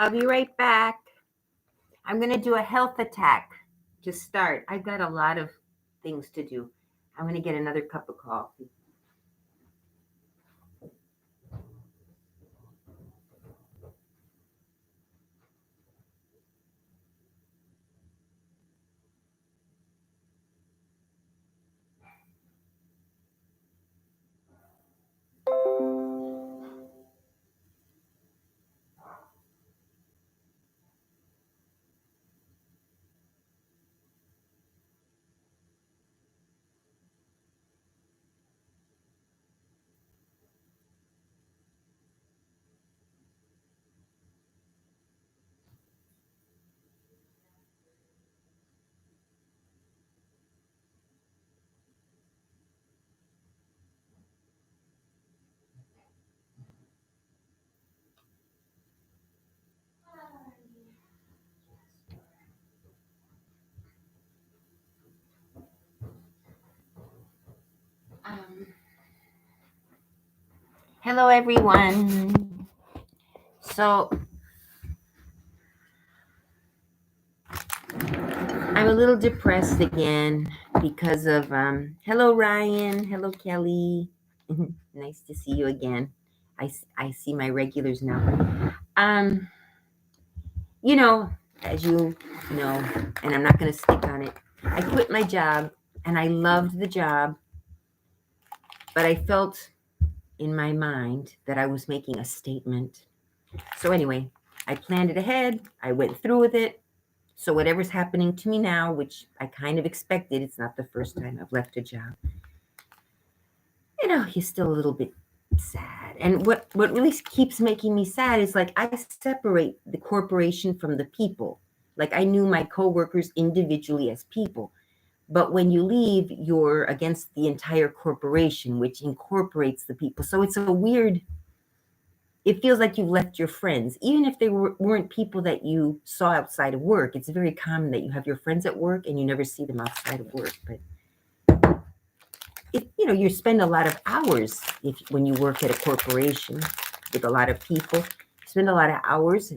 I'll be right back. I'm going to do a health attack to start. I've got a lot of things to do. I'm going to get another cup of coffee. Hello, everyone. So I'm a little depressed again because of, hello, Ryan. Hello, Kelly. Nice to see you again. I see my regulars now. You know, as you know, and I'm not going to stick on it, I quit my job and I loved the job, but I felt in my mind that I was making a statement. So anyway, I planned it ahead. I went through with it. So whatever's happening to me now, which I kind of expected, it's not the first time I've left a job. You know, you're still a little bit sad. And what really keeps making me sad is like I separate the corporation from the people. Like I knew my coworkers individually as people. But when you leave, you're against the entire corporation, which incorporates the people. So it's a weird, it feels like you've left your friends, even if they weren't people that you saw outside of work. It's very common that you have your friends at work and you never see them outside of work. But you spend a lot of hours when you work at a corporation with a lot of people. You spend a lot of hours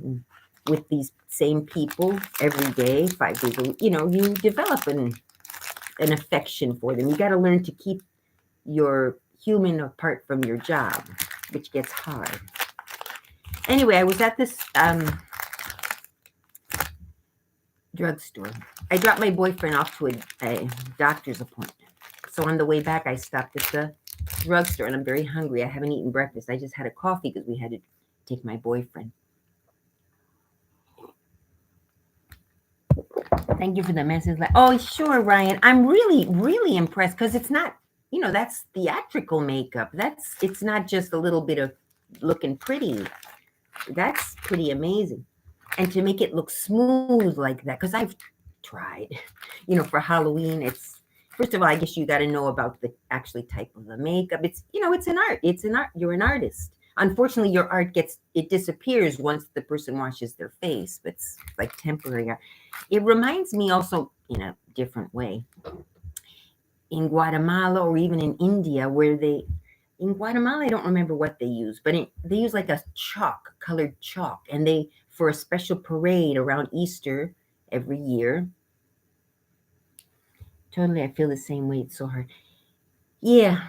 with these same people every day, 5 days a week. You develop an affection for them. You got to learn to keep your human apart from your job, which gets hard. Anyway, I was at this drugstore. I dropped my boyfriend off to a doctor's appointment. So on the way back, I stopped at the drugstore, and I'm very hungry. I haven't eaten breakfast. I just had a coffee because we had to take my boyfriend. Thank you for the message. Oh, sure, Ryan. I'm really, really impressed because it's not, that's theatrical makeup. It's not just a little bit of looking pretty. That's pretty amazing. And to make it look smooth like that, because I've tried, for Halloween, it's, first of all, I guess you got to know about the actually type of the makeup. It's, it's an art. It's an art. You're an artist. Unfortunately, your art it disappears once the person washes their face, but it's like temporary art. It reminds me also in a different way. In Guatemala or even in India, in Guatemala, I don't remember what they use, but they use like a colored chalk, and for a special parade around Easter every year. Totally, I feel the same way. It's so hard. Yeah.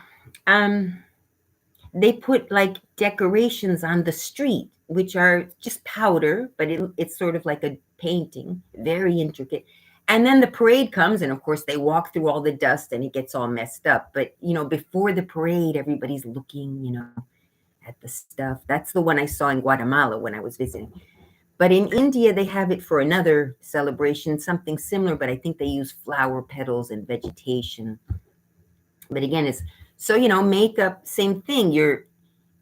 They put like decorations on the street, which are just powder, but it's sort of like a painting, very intricate. And then the parade comes, and of course they walk through all the dust and it gets all messed up. But, before the parade, everybody's looking, at the stuff. That's the one I saw in Guatemala when I was visiting. But in India, they have it for another celebration, something similar, but I think they use flower petals and vegetation. But again, makeup, same thing.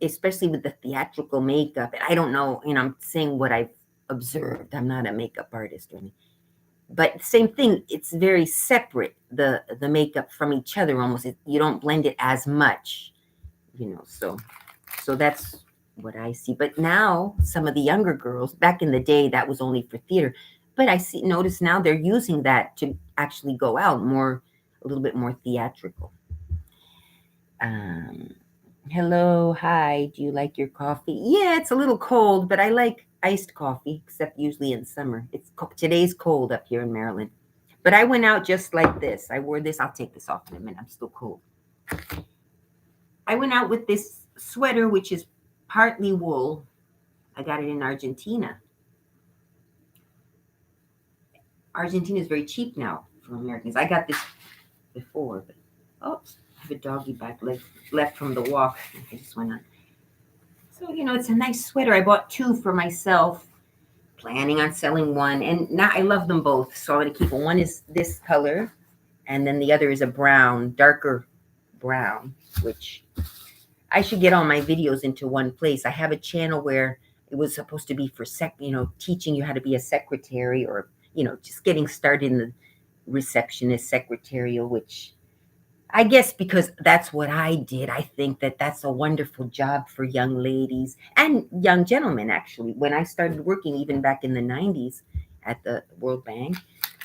Especially with the theatrical makeup. And I don't know, I'm saying what I've observed. I'm not a makeup artist or anything. But same thing, it's very separate, the makeup from each other almost. You don't blend it as much, so that's what I see. But now some of the younger girls, back in the day, that was only for theater. But notice now they're using that to actually go out a little bit more theatrical. Hello, hi, do you like your coffee? Yeah, it's a little cold, but I like iced coffee, except usually in summer. Today's cold up here in Maryland. But I went out just like this. I wore this. I'll take this off in a minute. I'm still cold. I went out with this sweater, which is partly wool. I got it in Argentina. Argentina is very cheap now for Americans. I got this before, but oops, I have a doggy back left from the walk. I just went on. So, it's a nice sweater. I bought two for myself, planning on selling one. And now I love them both. So I'm going to keep one is this color, and then the other is a brown, darker brown, which I should get all my videos into one place. I have a channel where it was supposed to be for teaching you how to be a secretary, or just getting started in the receptionist secretarial, which I guess because that's what I did. I think that that's a wonderful job for young ladies and young gentlemen. Actually, when I started working, even back in the 90s at the World Bank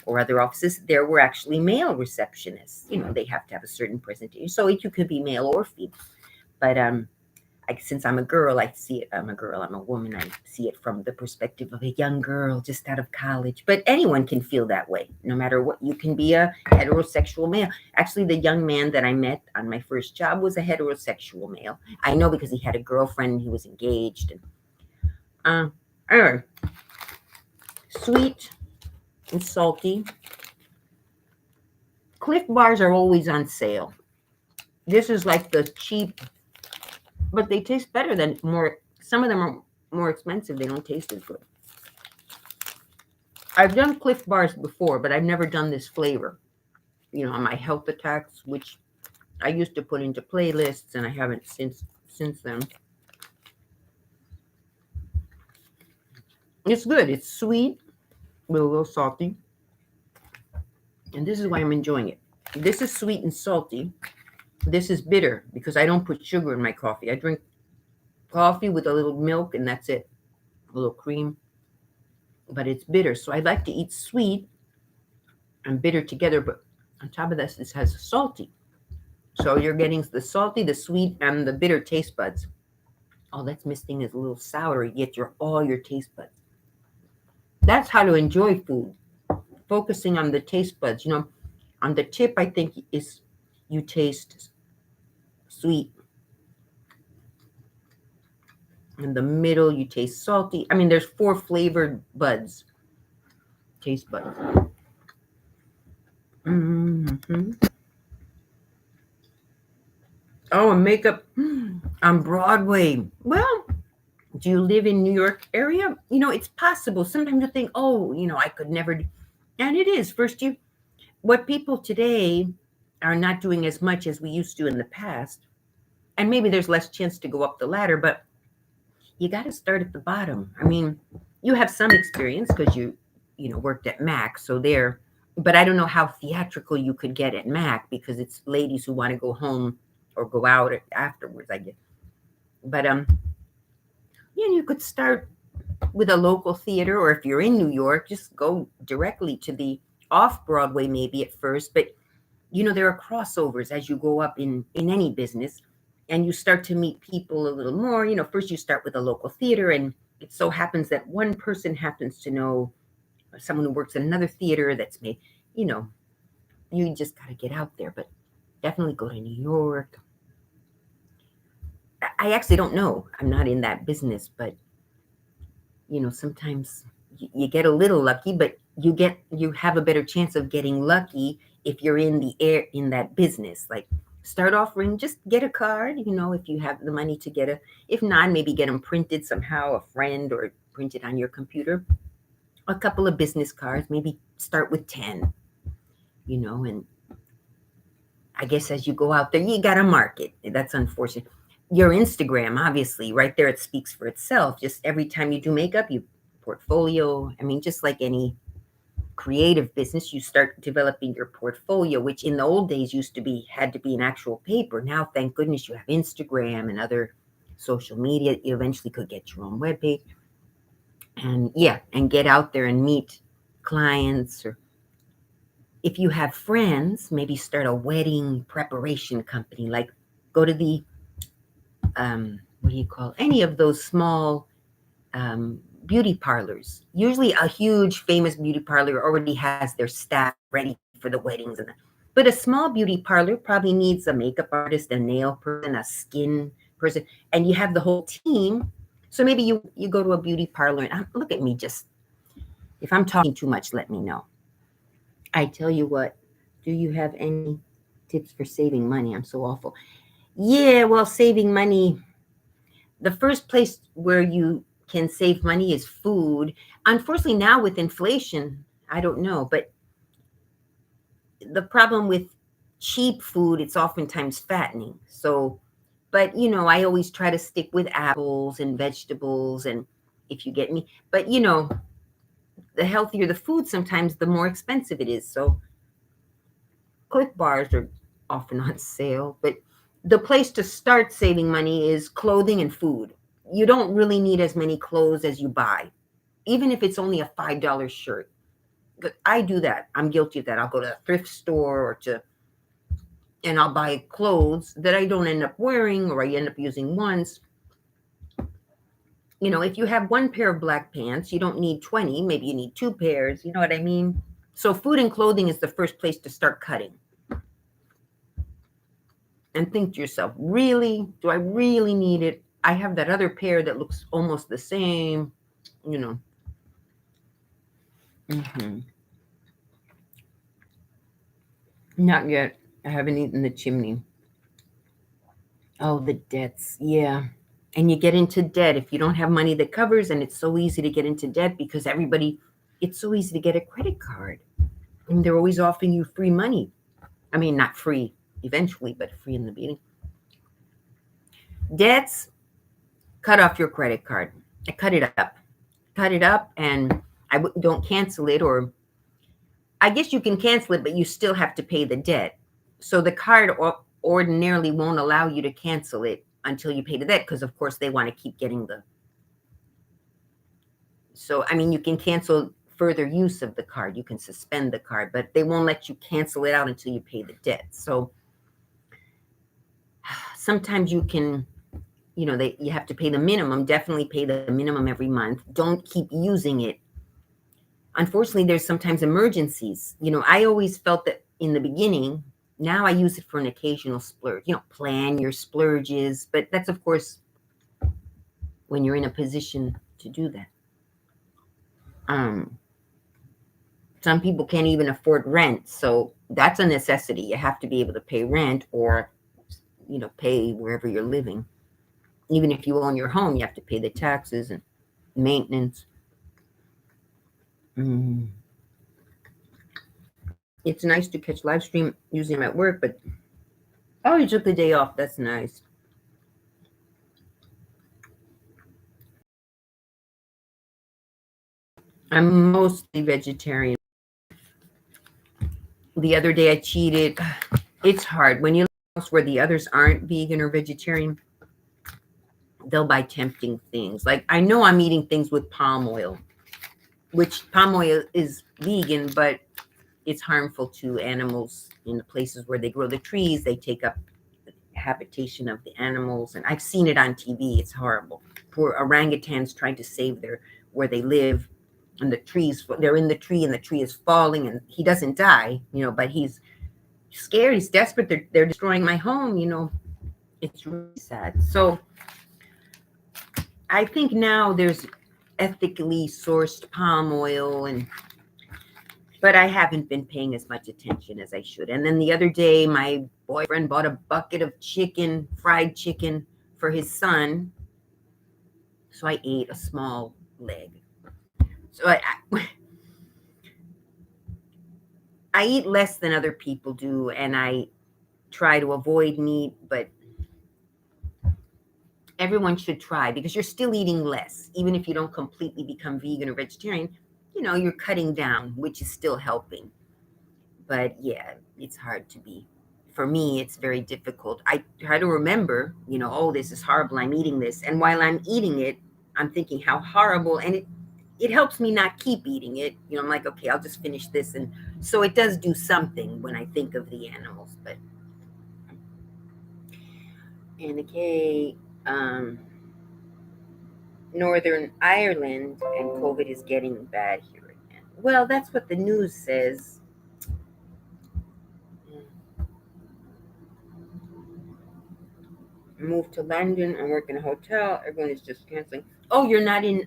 or other offices, there were actually male receptionists. They have to have a certain presentation, so you could be male or female. But since I'm a girl, I see it. I'm a woman. I see it from the perspective of a young girl just out of college. But anyone can feel that way, no matter what. You can be a heterosexual male. Actually, the young man that I met on my first job was a heterosexual male. I know because he had a girlfriend. He was engaged. And anyway, sweet and salty. Cliff Bars are always on sale. This is like the cheap, but they taste better than some of them are more expensive. They don't taste as good. I've done Cliff Bars before, but I've never done this flavor. On my health attacks, which I used to put into playlists, and I haven't since then. It's good. It's sweet, but a little salty. And this is why I'm enjoying it. This is sweet and salty. This is bitter because I don't put sugar in my coffee. I drink coffee with a little milk, and that's it. A little cream. But it's bitter. So I like to eat sweet and bitter together. But on top of this has salty. So you're getting the salty, the sweet, and the bitter taste buds. All that's missing is a little sour. You get all your taste buds. That's how to enjoy food. Focusing on the taste buds. On the tip, I think, is you taste sweet. In the middle, you taste salty. I mean, there's 4 flavored buds. Taste buds. Mm-hmm. Oh, and makeup on Broadway. Well, do you live in New York area? It's possible. Sometimes you think, I could never do. And it is. First, what people today are not doing as much as we used to in the past. And maybe there's less chance to go up the ladder, but you got to start at the bottom. I mean, you have some experience because you worked at Mac, so there. But I don't know how theatrical you could get at Mac because it's ladies who want to go home or go out afterwards, I guess. But you could start with a local theater, or if you're in New York, just go directly to the off-Broadway maybe at first. But there are crossovers as you go up in any business. And you start to meet people a little more. First you start with a local theater, and it so happens that one person happens to know someone who works at another theater that's made, you just got to get out there. But definitely go to New York. I actually don't know. I'm not in that business, but, sometimes you get a little lucky, but you have a better chance of getting lucky if you're in that business. Like, start off just get a card, if you have the money to get if not, maybe get them printed somehow, a friend, or printed on your computer. A couple of business cards, maybe start with 10, and I guess as you go out there, you got to market. That's unfortunate. Your Instagram, obviously, right there, it speaks for itself. Just every time you do makeup, you portfolio. I mean, just like any creative business, you start developing your portfolio, which in the old days had to be an actual paper. Now, thank goodness, you have Instagram and other social media. You eventually could get your own webpage, and get out there and meet clients. Or if you have friends, maybe start a wedding preparation company. Like, go to the what do you call any of those small beauty parlors. Usually a huge famous beauty parlor already has their staff ready for the weddings and that. But a small beauty parlor probably needs a makeup artist, a nail person, a skin person, and you have the whole team. So maybe you go to a beauty parlor and look at me, just if I'm talking too much, let me know. I tell you what, do you have any tips for saving money? I'm so awful. Yeah, well, saving money, the first place where you can save money is food. Unfortunately, now with inflation, I don't know, but the problem with cheap food, it's oftentimes fattening. So, but I always try to stick with apples and vegetables, and if you get me. But the healthier the food, sometimes the more expensive it is. So, Cliff bars are often on sale, but the place to start saving money is clothing and food. You don't really need as many clothes as you buy, even if it's only a $5 shirt. I do that. I'm guilty of that. I'll go to a thrift store and I'll buy clothes that I don't end up wearing or I end up using once. If you have one pair of black pants, you don't need 20. Maybe you need two pairs. You know what I mean? So food and clothing is the first place to start cutting. And think to yourself, really? Do I really need it? I have that other pair that looks almost the same, you know. Not yet. I haven't eaten the chimney. Oh, the debts. Yeah. And you get into debt if you don't have money that covers, and it's so easy to get into debt because it's so easy to get a credit card. And they're always offering you free money. I mean, not free eventually, but free in the beginning. Debts, cut off your credit card. Cut it up. Cut it up, and don't cancel it, or I guess you can cancel it, but you still have to pay the debt. So the card ordinarily won't allow you to cancel it until you pay the debt, because of course they want to keep getting the. So I mean, you can cancel further use of the card. You can suspend the card, but they won't let you cancel it out until you pay the debt. So sometimes you can, you have to pay the minimum. Definitely pay the minimum every month. Don't keep using it. Unfortunately, there's sometimes emergencies. I always felt that in the beginning. Now I use it for an occasional splurge. Plan your splurges, but that's of course when you're in a position to do that. Some people can't even afford rent, so that's a necessity. You have to be able to pay rent, or pay wherever you're living. Even if you own your home, you have to pay the taxes and maintenance. It's nice to catch live stream. Usually I'm at work, but you took the day off. That's nice. I'm mostly vegetarian. The other day I cheated. It's hard when you live in a house where the others aren't vegan or vegetarian. They'll buy tempting things. Like I know I'm eating things with palm oil, which palm oil is vegan, but it's harmful to animals in the places where they grow the trees. They take up the habitation of the animals, and I've seen it on TV. It's horrible. Poor orangutans trying to save where they live, and they're in the tree, and the tree is falling, and he doesn't die, but he's scared. He's desperate. They're destroying my home. It's really sad. So I think now there's ethically sourced palm oil, but I haven't been paying as much attention as I should. And then the other day, my boyfriend bought a bucket of fried chicken for his son. So I ate a small leg. So I eat less than other people do, and I try to avoid meat, but everyone should try because you're still eating less. Even if you don't completely become vegan or vegetarian, you're cutting down, which is still helping. But yeah, it's hard to be. For me, it's very difficult. I try to remember, oh, this is horrible. I'm eating this. And while I'm eating it, I'm thinking how horrible. And it helps me not keep eating it. I'm like, okay, I'll just finish this. And so it does do something when I think of the animals. But and okay, Northern Ireland, and COVID is getting bad here again. Well, that's what the news says. Moved to London and work in a hotel. Everyone is just canceling. Oh, you're not in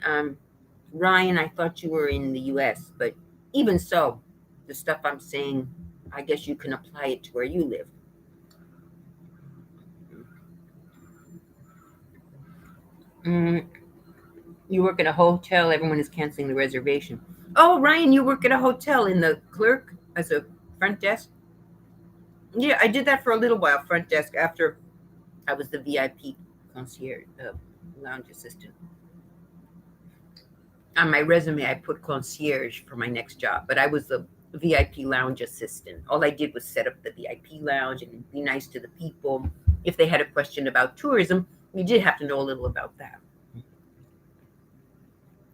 Ryan. I thought you were in the US, but even so, the stuff I'm saying, I guess you can apply it to where you live. Mm, you work at a hotel, everyone is canceling the reservation. Oh, Ryan, you work at a hotel in the clerk as a front desk? Yeah, I did that for a little while, front desk, after I was the VIP concierge, lounge assistant. On my resume, I put concierge for my next job, but I was the VIP lounge assistant. All I did was set up the VIP lounge and be nice to the people. If they had a question about tourism, you did have to know a little about that.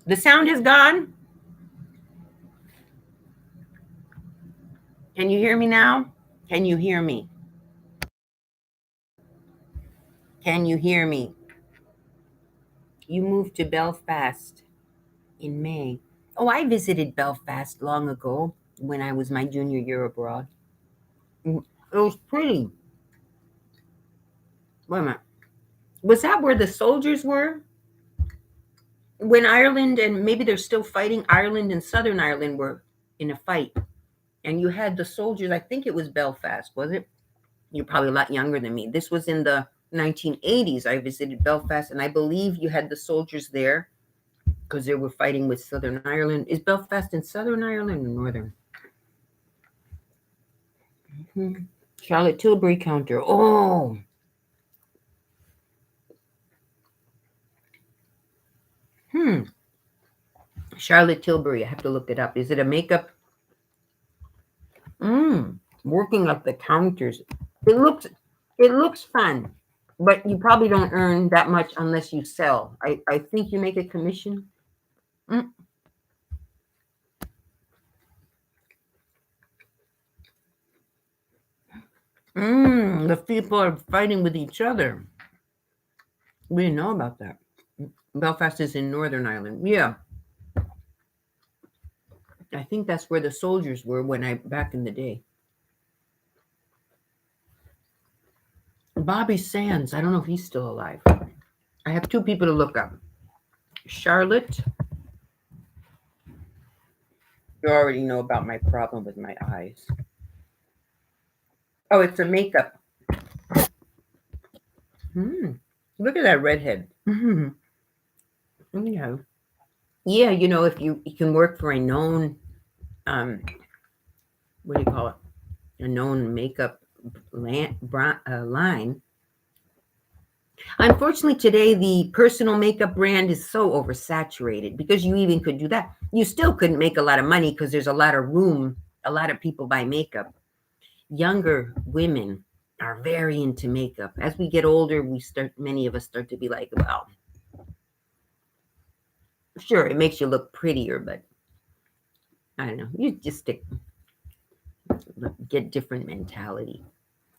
The sound has gone. Can you hear me now? Can you hear me? Can you hear me? You moved to Belfast in May. Oh, I visited Belfast long ago when I was my junior year abroad. It was pretty. Wait a minute. Was that where the soldiers were? When Ireland, and maybe they're still fighting, Ireland and Southern Ireland were in a fight. And you had the soldiers, I think it was Belfast, was it? You're probably a lot younger than me. This was in the 1980s. I visited Belfast, and I believe you had the soldiers there because they were fighting with Southern Ireland. Is Belfast in Southern Ireland or Northern? Mm-hmm. Charlotte Tilbury counter. Oh. Hmm. Charlotte Tilbury. I have to look it up. Is it a makeup? Working at the counters. It looks it looks fun, but you probably don't earn that much unless you sell. I think you make a commission. Mm, the people are fighting with each other. We didn't know about that. Belfast is in Northern Ireland. Yeah, I think that's where the soldiers were when I back in the day. Bobby Sands. I don't know if he's still alive. I have two people to look up. Charlotte. You already know about my problem with my eyes. Oh, it's a makeup. Look at that redhead. Yeah. Yeah, if you can work for a known, um, what do you call it? A known makeup line. Unfortunately, today the personal makeup brand is so oversaturated because you even could do that. You still couldn't make a lot of money because there's a lot of room. A lot of people buy makeup. Younger women are very into makeup. As we get older, many of us start to be like, well, sure, it makes you look prettier, but I don't know. You just get different mentality.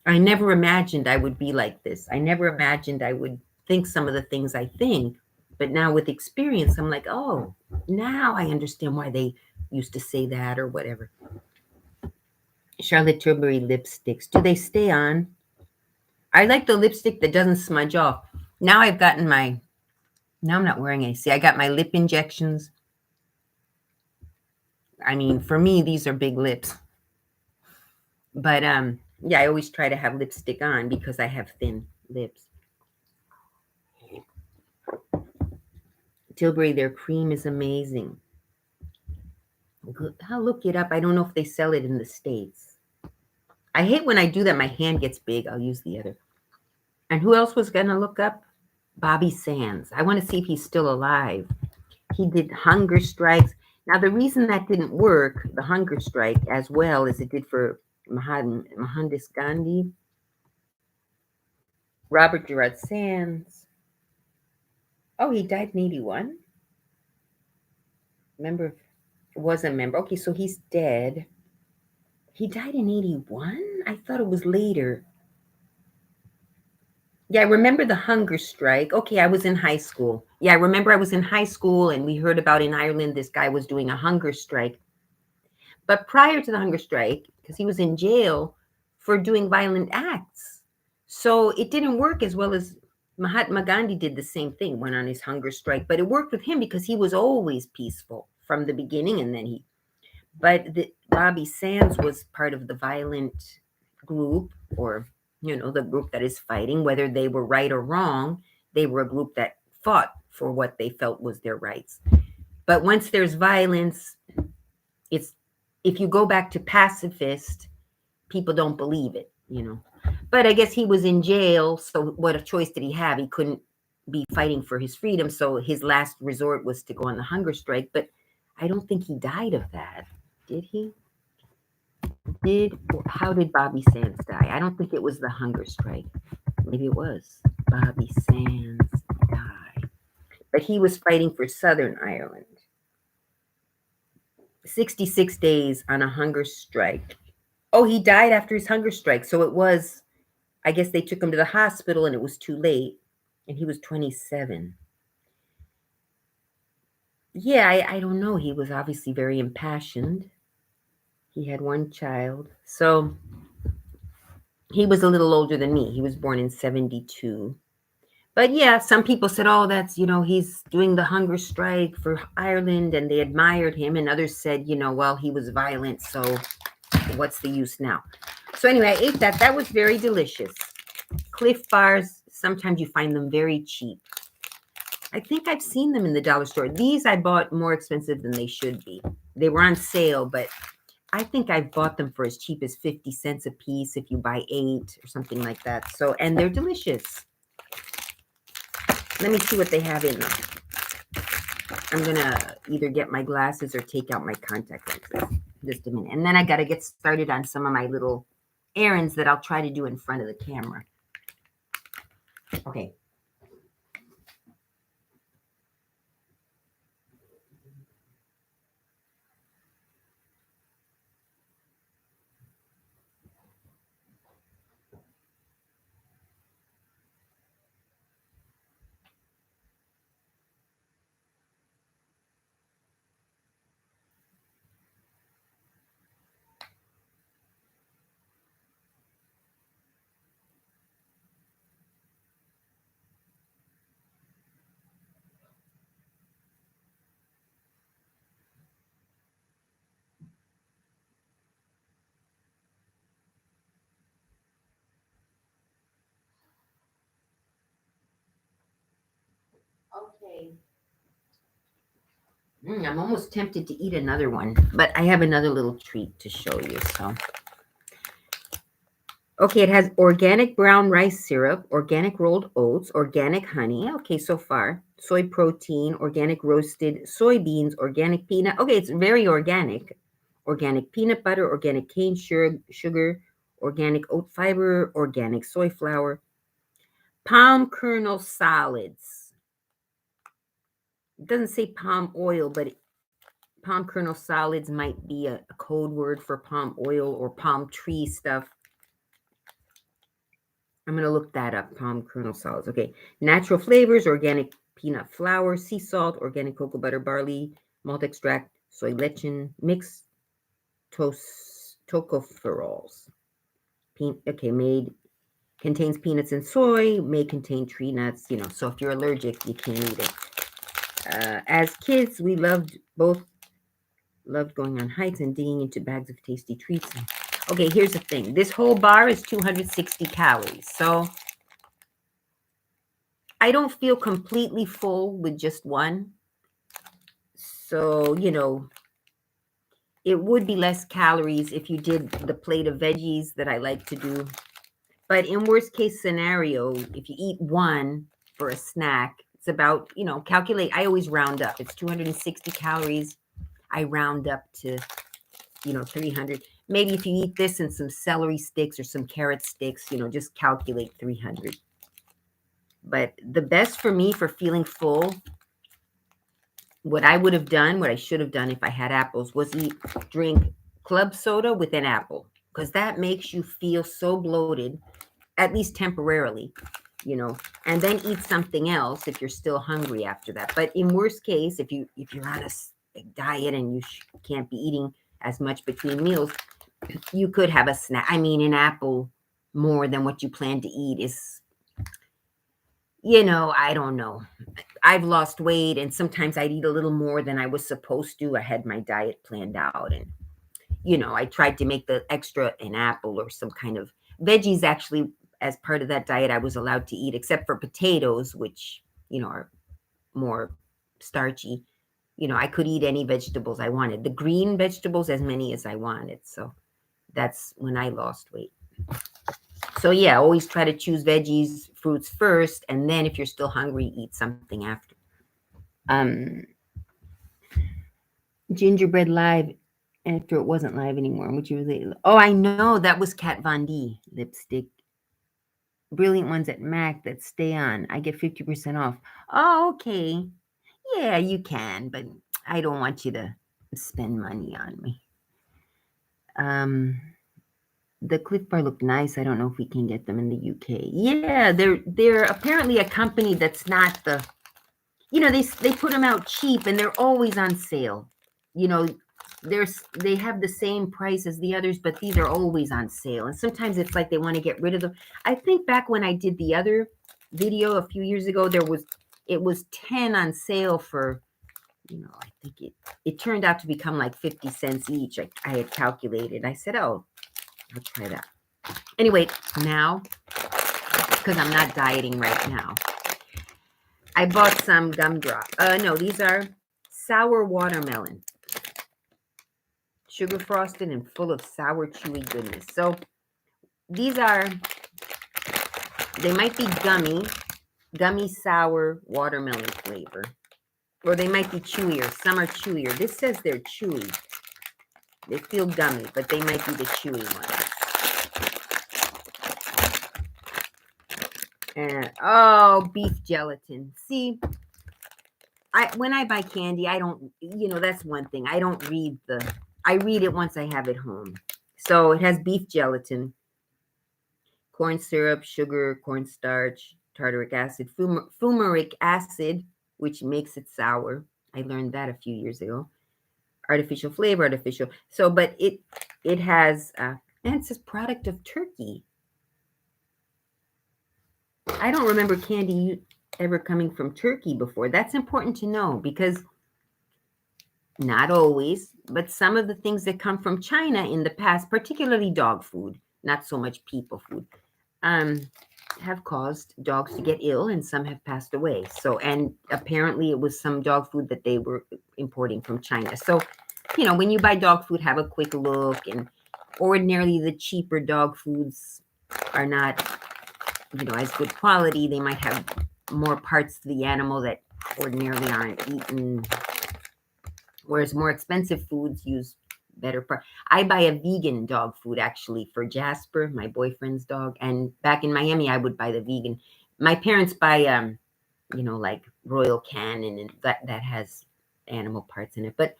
I never imagined I would be like this. I never imagined I would think some of the things I think. But now with experience, I'm like, oh, now I understand why they used to say that or whatever. Charlotte Tilbury lipsticks. Do they stay on? I like the lipstick that doesn't smudge off. Now now I'm not wearing any. See, I got my lip injections. I mean, for me, these are big lips. But yeah, I always try to have lipstick on because I have thin lips. Tilbury, their cream is amazing. I'll look it up. I don't know if they sell it in the States. I hate when I do that. My hand gets big. I'll use the other. And who else was going to look up? Bobby Sands. I want to see if he's still alive. He did hunger strikes. Now, the reason that didn't work, the hunger strike, as well as it did for Mohandas Gandhi, Robert Gerard Sands. Oh, he died in 81? Member, was a member. Okay, so he's dead. He died in 81? I thought it was later. Yeah, I remember the hunger strike. Okay, I was in high school. Yeah, I remember I was in high school and we heard about in Ireland this guy was doing a hunger strike. But prior to the hunger strike, because he was in jail for doing violent acts. So it didn't work as well as Mahatma Gandhi did the same thing, went on his hunger strike. But it worked with him because he was always peaceful from the beginning. And then Bobby Sands was part of the violent group, or, the group that is fighting, whether they were right or wrong. They were a group that fought for what they felt was their rights. But once there's violence, it's if you go back to pacifist, people don't believe it. But I guess he was in jail, so what a choice did he have? He couldn't be fighting for his freedom, so his last resort was to go on the hunger strike. But I don't think he died of that. Did he? How did Bobby Sands die? I don't think it was the hunger strike. Maybe it was. Bobby Sands died. But he was fighting for Southern Ireland. 66 days on a hunger strike. Oh, he died after his hunger strike. So it was, I guess they took him to the hospital and it was too late. And he was 27. Yeah, I don't know. He was obviously very impassioned. He had one child. So he was a little older than me. He was born in 72. But yeah, some people said, oh, that's, he's doing the hunger strike for Ireland and they admired him. And others said, well, he was violent. So what's the use now? So anyway, I ate that. That was very delicious. Cliff Bars, sometimes you find them very cheap. I think I've seen them in the dollar store. These I bought more expensive than they should be. They were on sale, but I think I bought them for as cheap as 50 cents a piece if you buy 8 or something like that. So, and they're delicious. Let me see what they have in them. I'm going to either get my glasses or take out my contact lenses. Just a minute. And then I got to get started on some of my little errands that I'll try to do in front of the camera. Okay. Okay. I'm almost tempted to eat another one, but I have another little treat to show you. So, okay, it has organic brown rice syrup, organic rolled oats, organic honey. Okay, so far, soy protein, organic roasted soybeans, organic peanut. Okay, it's very organic. Organic peanut butter, organic cane sugar, organic oat fiber, organic soy flour, palm kernel solids. It doesn't say palm oil, but palm kernel solids might be a code word for palm oil or palm tree stuff. I'm going to look that up. Palm kernel solids. Okay. Natural flavors, organic peanut flour, sea salt, organic cocoa butter, barley, malt extract, soy lecithin, mixed tocopherols. Contains peanuts and soy, may contain tree nuts, so if you're allergic, you can't eat it. As kids, we loved going on hikes and digging into bags of tasty treats. Okay, here's the thing. This whole bar is 260 calories. So I don't feel completely full with just one. So, it would be less calories if you did the plate of veggies that I like to do. But in worst case scenario, if you eat one for a snack, it's about, calculate. I always round up. It's 260 calories. I round up to 300. Maybe if you eat this and some celery sticks or some carrot sticks, just calculate 300. But the best for me for feeling full, what I should have done if I had apples, was drink club soda with an apple, because that makes you feel so bloated, at least temporarily. and then eat something else if you're still hungry after that. But in worst case, if you're on a big diet and you can't be eating as much between meals, you could have a snack. I mean, an apple more than what you plan to eat is, I don't know. I've lost weight, and sometimes I'd eat a little more than I was supposed to. I had my diet planned out, and I tried to make the extra an apple or some kind of veggies. Actually, as part of that diet, I was allowed to eat, except for potatoes, which are more starchy. I could eat any vegetables I wanted. The green vegetables, as many as I wanted. So that's when I lost weight. So yeah, always try to choose veggies, fruits first, and then if you're still hungry, eat something after. Gingerbread live after it wasn't live anymore, which was I know that was Kat Von D lipstick. Brilliant ones at MAC that stay on. I get 50% off. Oh, okay. Yeah, you can, but I don't want you to spend money on me. The Cliff Bar look nice. I don't know if we can get them in the UK. Yeah, they're apparently a company that's not the, they put them out cheap and they're always on sale. They have the same price as the others, but these are always on sale. And sometimes it's like they want to get rid of them. I think back when I did the other video a few years ago, it was 10 on sale for, I think it turned out to become like 50 cents each. I had calculated. I said, oh, I'll try that. Anyway, now, because I'm not dieting right now, I bought some Gumdrops. No, these are sour watermelon. Sugar frosted and full of sour, chewy goodness. So these they might be gummy sour watermelon flavor. Or they might be chewier. Some are chewier. This says they're chewy. They feel gummy, but they might be the chewy ones. And beef gelatin. See, when I buy candy, I don't, that's one thing. I don't read I read it once I have it home. So it has beef gelatin, corn syrup, sugar, cornstarch, tartaric acid, fumaric acid, which makes it sour. I learned that a few years ago. Artificial flavor, but it has, and it says product of Turkey. I don't remember candy ever coming from Turkey before. That's important to know because not always, but some of the things that come from China in the past, particularly dog food, not so much people food, have caused dogs to get ill and some have passed away. So, and apparently it was some dog food that they were importing from China. So, when you buy dog food, have a quick look. And ordinarily the cheaper dog foods are not, as good quality. They might have more parts to the animal that ordinarily aren't eaten. Whereas more expensive foods use better parts. I buy a vegan dog food actually for Jasper, my boyfriend's dog. And back in Miami, I would buy the vegan. My parents buy, like Royal Canin and that has animal parts in it. But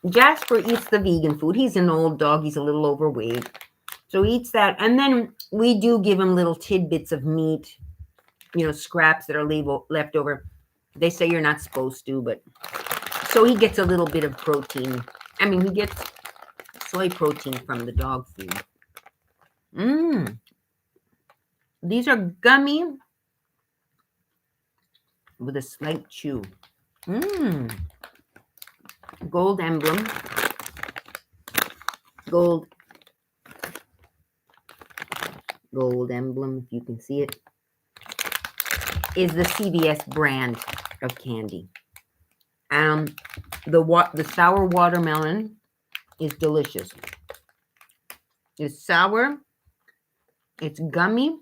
Jasper eats the vegan food. He's an old dog. He's a little overweight. So he eats that. And then we do give him little tidbits of meat, scraps that are left over. They say you're not supposed to, but so he gets a little bit of protein. I mean, he gets soy protein from the dog food. These are gummy with a slight chew. Gold emblem. Gold emblem, if you can see it, is the CVS brand of candy. The sour watermelon is delicious. It's sour. It's gummy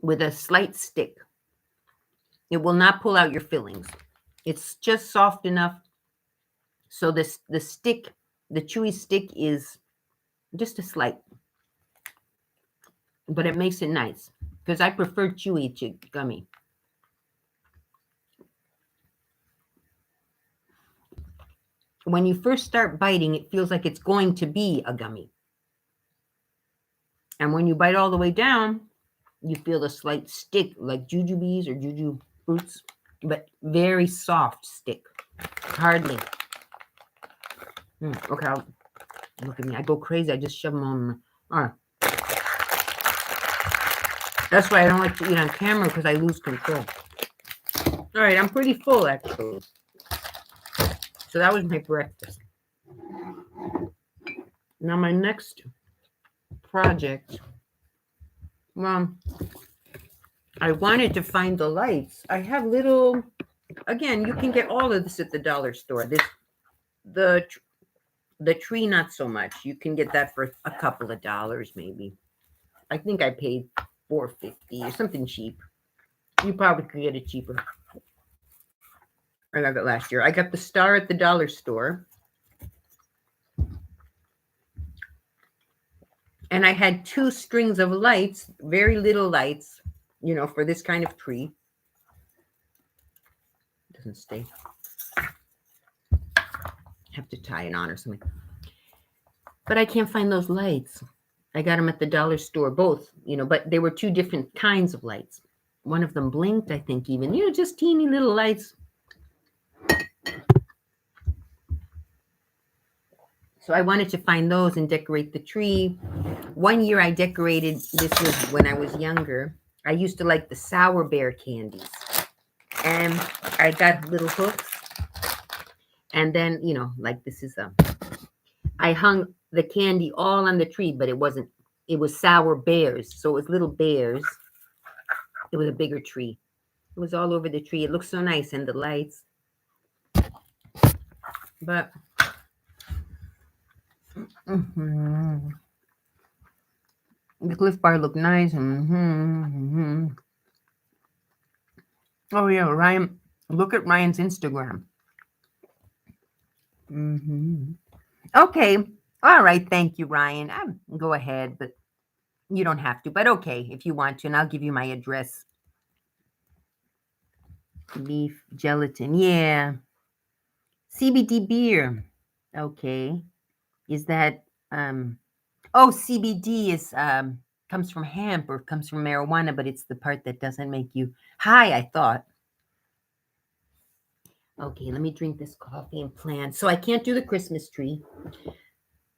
with a slight stick. It will not pull out your fillings. It's just soft enough. So the stick, the chewy stick is just a slight. But it makes it nice because I prefer chewy to gummy. When you first start biting, it feels like it's going to be a gummy. And when you bite all the way down, you feel the slight stick like jujubes or juju fruits, but very soft stick. Hardly. Okay, look at me. I go crazy. I just shove them on. All right. That's why I don't like to eat on camera, because I lose control. All right, I'm pretty full, actually. So that was my breakfast. Now my next project, well, I wanted to find the lights. I have little, again, you can get all of this at the dollar store. The tree, not so much. You can get that for a couple of dollars, maybe. I think I paid $4.50 or something cheap. You probably could get it cheaper. I got it last year. I got the star at the dollar store. And I had 2 strings of lights, very little lights, for this kind of tree. It doesn't stay. Have to tie it on or something. But I can't find those lights. I got them at the dollar store, both, but they were 2 different kinds of lights. One of them blinked, I think, even, just teeny little lights. So I wanted to find those and decorate the tree. One year I decorated, this was when I was younger, I used to like the Sour Bear candies. And I got little hooks. And then, like this is I hung the candy all on the tree, but it was Sour Bears. So it was little bears. It was a bigger tree. It was all over the tree. It looked so nice, and the lights. But the Cliff Bar looked nice. Oh yeah, Ryan. Look at Ryan's Instagram. Okay. All right. Thank you, Ryan. Go ahead, but you don't have to. But okay, if you want to, and I'll give you my address. Beef gelatin. Yeah. CBD beer. Okay. Is that CBD is comes from hemp or comes from marijuana, but it's the part that doesn't make you high, I thought. Okay, let me drink this coffee and plan. So I can't do the Christmas tree.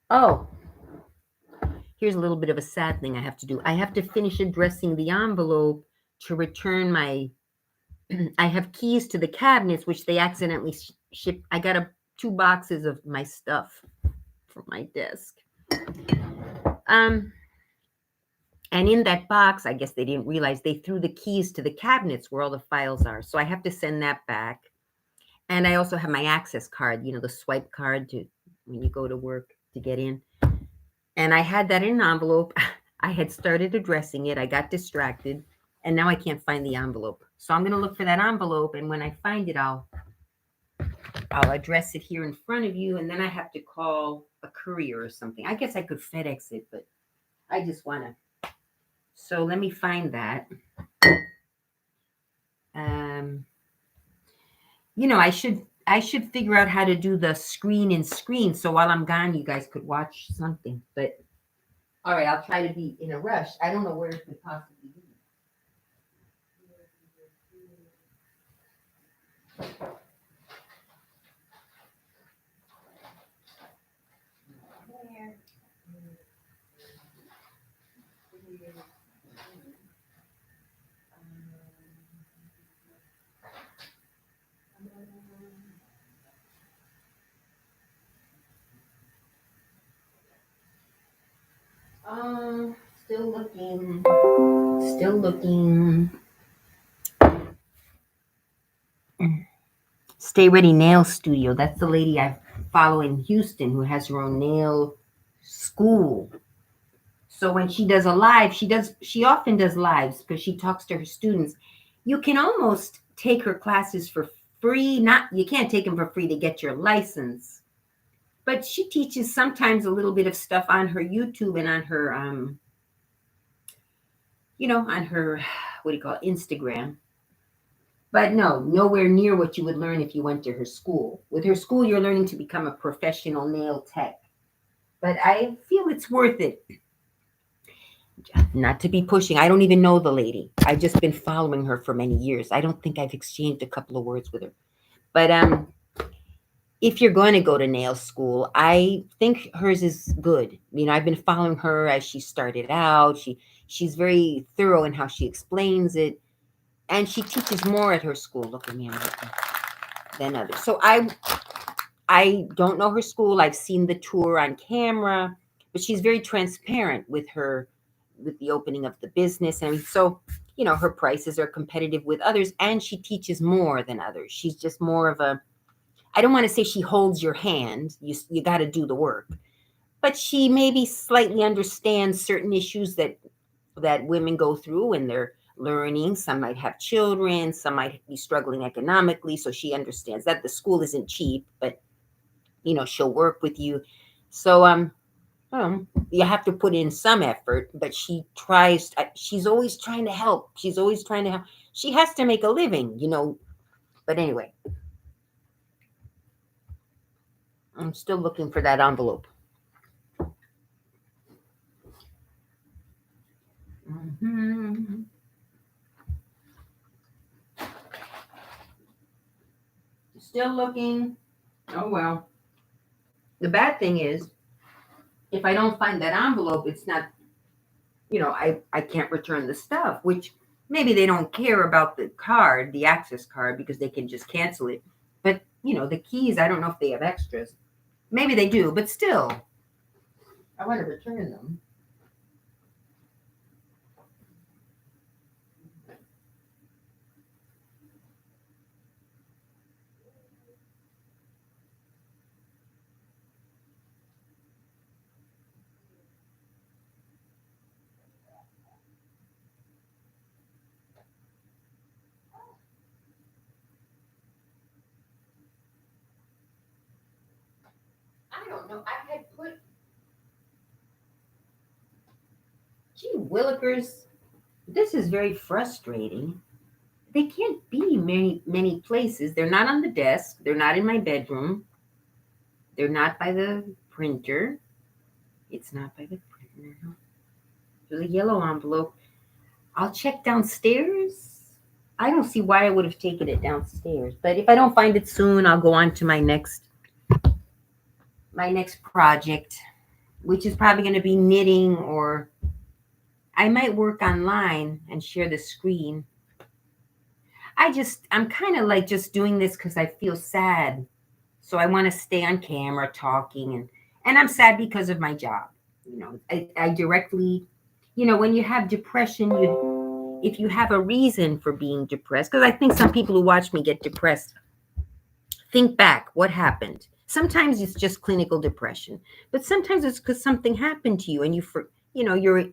Oh, here's a little bit of a sad thing I have to do. I have to finish addressing the envelope to return my I have keys to the cabinets, which they accidentally shipped. I got 2 boxes of my stuff from my desk. And in that box, I guess they didn't realize they threw the keys to the cabinets where all the files are. So I have to send that back. And I also have my access card, the swipe card to when you go to work to get in. And I had that in an envelope. I had started addressing it. I got distracted. And now I can't find the envelope. So I'm going to look for that envelope. And when I find it, I'll address it here in front of you. And then I have to call a courier or something. I guess I could FedEx it, but I just want to. So let me find that. I should figure out how to do the screen in screen. So while I'm gone, you guys could watch something. But all right, I'll try to be in a rush. I don't know where it could possibly be. Still looking. Stay Ready Nail Studio. That's the lady I follow in Houston who has her own nail school. So when she does a live, she often does lives because she talks to her students. You can almost take her classes for free. You can't take them for free to get your license. But she teaches sometimes a little bit of stuff on her YouTube and on her on her, Instagram. But no, nowhere near what you would learn if you went to her school. With her school, you're learning to become a professional nail tech. But I feel it's worth it. not to be pushing. I don't even know the lady. I've just been following her for many years. I don't think I've exchanged a couple of words with her. But if you're going to go to nail school, I think hers is good. I've been following her as she started out. She's very thorough in how she explains it, and she teaches more at her school. Look at me, than others. So I don't know her school. I've seen the tour on camera, but she's very transparent with the opening of the business. And so, her prices are competitive with others, and she teaches more than others. She's just more of a, I don't want to say she holds your hand. You got to do the work, but she maybe slightly understands certain issues that women go through when they're learning. Some might have children, some might be struggling economically, so she understands that the school isn't cheap, but she'll work with you. So you have to put in some effort, but she's always trying to help. She's always trying to help. She has to make a living, but anyway, I'm still looking for that envelope. Mm-hmm. Still looking. Oh well. The bad thing is, if I don't find that envelope, it's not, I can't return the stuff, which maybe they don't care about the card, the access card, because they can just cancel it. But, the keys, I don't know if they have extras. Maybe they do, but still, I want to return them. I don't know. I had put, gee willikers, this is very frustrating. They can't be many places. They're not on the desk. They're not in my bedroom. They're not by the printer. It's not by the printer. There's a yellow envelope. I'll check downstairs. I don't see why I would have taken it downstairs. But if I don't find it soon, I'll go on to my next project, which is probably going to be knitting, or I might work online and share the screen. I'm kind of like just doing this because I feel sad. So I want to stay on camera talking, and I'm sad because of my job. I directly, when you have depression, if you have a reason for being depressed, because I think some people who watch me get depressed, think back, what happened? Sometimes it's just clinical depression, but sometimes it's because something happened to you and you're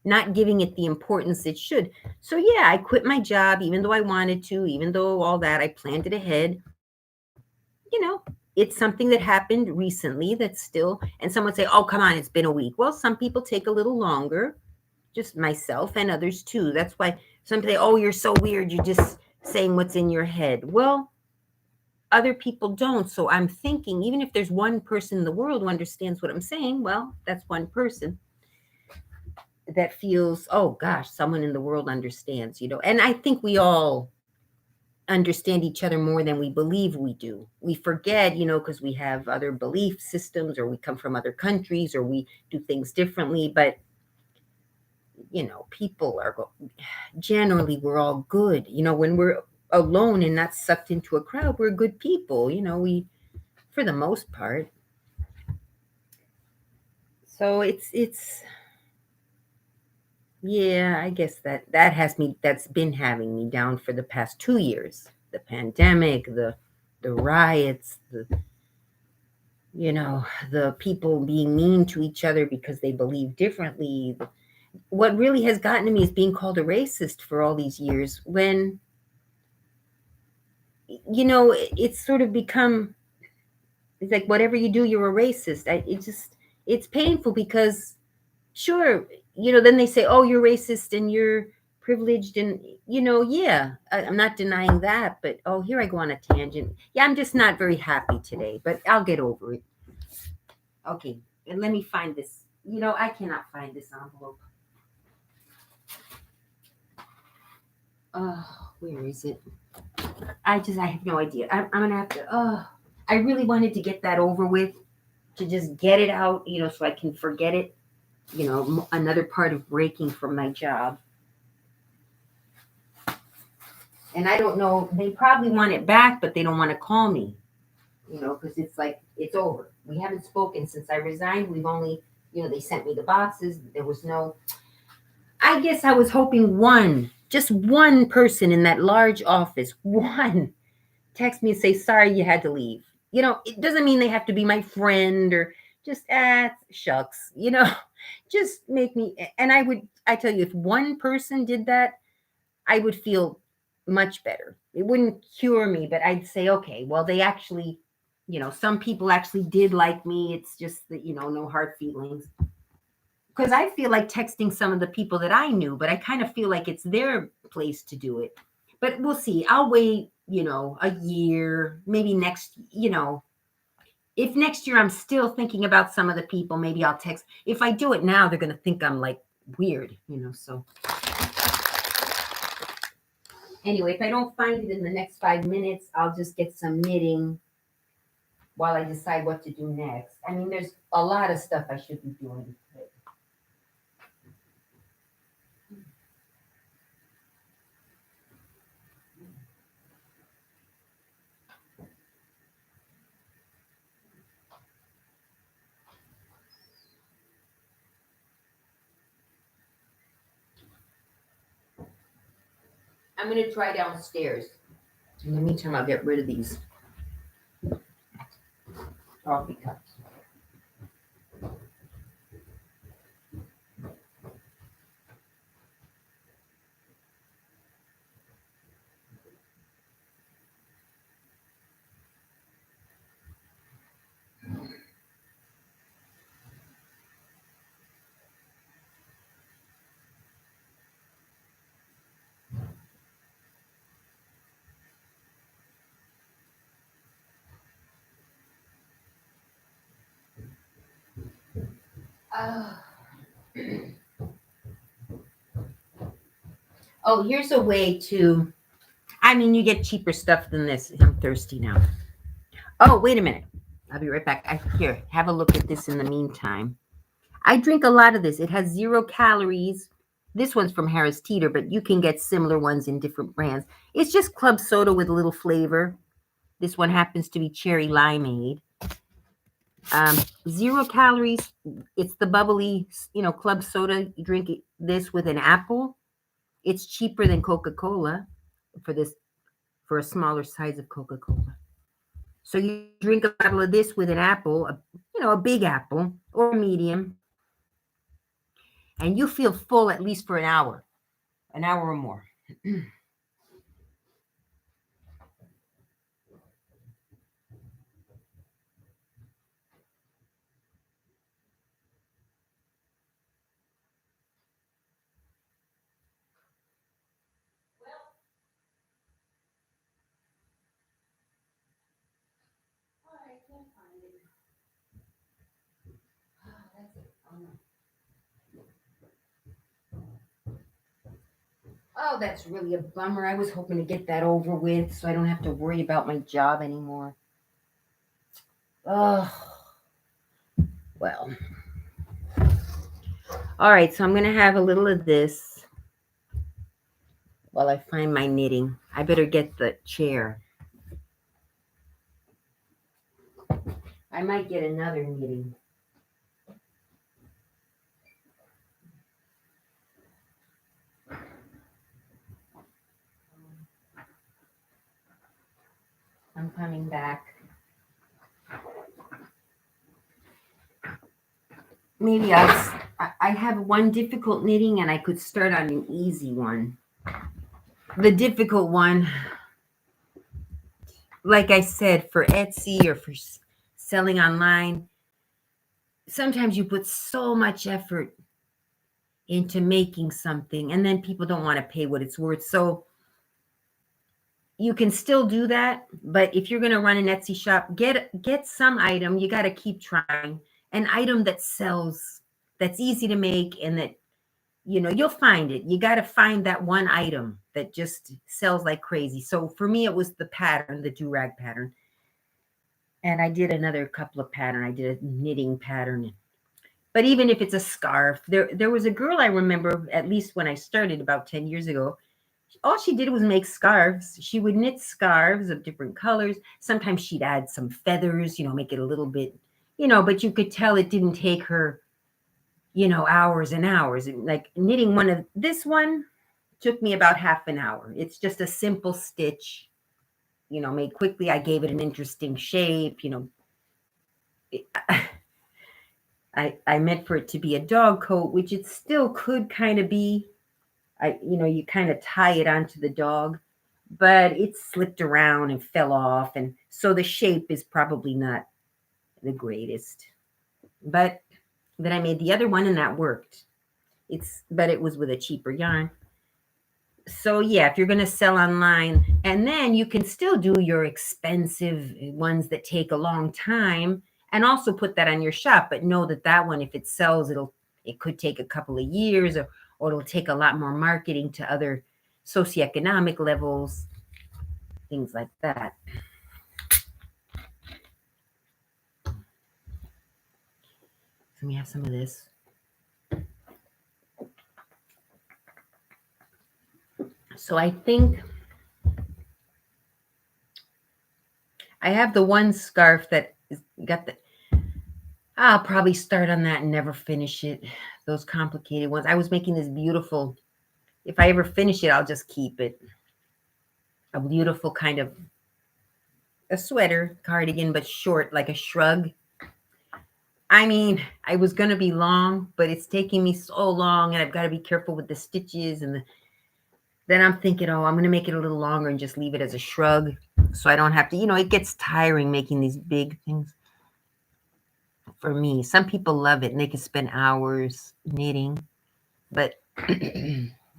not giving it the importance it should. So yeah, I quit my job, even though I wanted to, even though all that, I planned it ahead. It's something that happened recently that's still, and someone say, oh, come on, it's been a week. Well, some people take a little longer, just myself and others too. That's why some say, oh, you're so weird. You're just saying what's in your head. Well, other people don't. So I'm thinking, even if there's one person in the world who understands what I'm saying, well, that's one person that feels, oh gosh, someone in the world understands, and I think we all understand each other more than we believe we do. We forget, because we have other belief systems, or we come from other countries, or we do things differently. But, people are, generally, we're all good. When we're alone and not sucked into a crowd, we're good people. We, for the most part. So it's, yeah, I guess that's been having me down for the past 2 years. The pandemic, the riots, the people being mean to each other because they believe differently. What really has gotten to me is being called a racist for all these years, when, it's sort of become, it's like whatever you do, you're a racist. It's painful because, sure, then they say, oh, you're racist and you're privileged, and yeah, I'm not denying that, but oh, here I go on a tangent. Yeah, I'm just not very happy today, but I'll get over it. Okay, and let me find this. I cannot find this envelope. Where is it? I have no idea. I'm gonna have to. I really wanted to get that over with, to just get it out, so I can forget it. Another part of breaking from my job. And I don't know. They probably want it back, but they don't want to call me. Because it's like it's over. We haven't spoken since I resigned. We've only, they sent me the boxes. There was no. I guess I was hoping just one person in that large office, one, text me and say, sorry, you had to leave. It doesn't mean they have to be my friend, or just, shucks, just make me. And I tell you, if one person did that, I would feel much better. It wouldn't cure me, but I'd say, okay, well, they actually, some people actually did like me. It's just that, no hard feelings. Because I feel like texting some of the people that I knew, but I kind of feel like it's their place to do it. But we'll see. I'll wait, a year, maybe if next year I'm still thinking about some of the people, maybe I'll text. If I do it now, they're going to think I'm like weird, so. Anyway, if I don't find it in the next 5 minutes, I'll just get some knitting while I decide what to do next. I mean, there's a lot of stuff I should be doing today. I'm going to try downstairs. In the meantime, I'll get rid of these coffee cups. Oh, here's a way to, you get cheaper stuff than this. I'm thirsty now. Oh, wait a minute. I'll be right back. Here, have a look at this in the meantime. I drink a lot of this. It has 0 calories. This one's from Harris Teeter, but you can get similar ones in different brands. It's just club soda with a little flavor. This one happens to be cherry limeade. 0 calories. It's the bubbly, club soda. You drink this with an apple. It's cheaper than Coca-Cola for a smaller size of Coca-Cola. So you drink a bottle of this with an apple, a big apple or a medium, and you feel full at least for an hour or more. Oh, that's really a bummer. I was hoping to get that over with so I don't have to worry about my job anymore. Oh, well. All right, so I'm going to have a little of this while I find my knitting. I better get the chair. I might get another knitting. I'm coming back. Maybe I have one difficult knitting and I could start on an easy one. The difficult one, like I said, for Etsy or for selling online, sometimes you put so much effort into making something and then people don't want to pay what it's worth. So you can still do that, but if you're going to run an Etsy shop, get some item. You got to keep trying. An item that sells, that's easy to make, and that you'll find it. You got to find that one item that just sells like crazy. So for me, it was the pattern, the do-rag pattern. And I did another couple of pattern. I did a knitting pattern. But even if it's a scarf, there was a girl I remember, at least when I started about 10 years ago, all she did was make scarves. She would knit scarves of different colors. Sometimes she'd add some feathers, make it a little bit, but you could tell it didn't take her, hours and hours. Like knitting this one took me about half an hour. It's just a simple stitch, made quickly. I gave it an interesting shape, I meant for it to be a dog coat, which it still could kind of be. You kind of tie it onto the dog, but it slipped around and fell off. And so the shape is probably not the greatest. But then I made the other one and that worked. But it was with a cheaper yarn. So yeah, if you're going to sell online, and then you can still do your expensive ones that take a long time and also put that on your shop, but know that one, if it sells, it could take a couple of years, or it'll take a lot more marketing to other socioeconomic levels, things like that. Let me have some of this. So I think I have the one scarf that got I'll probably start on that and never finish it. Those complicated ones. I was making this beautiful, if I ever finish it, I'll just keep it. A beautiful kind of a sweater, cardigan, but short, like a shrug. I mean, I was going to be long, but it's taking me so long, and I've got to be careful with the stitches. And then I'm thinking, I'm going to make it a little longer and just leave it as a shrug so I don't have to, it gets tiring making these big things. For me, some people love it and they can spend hours knitting, but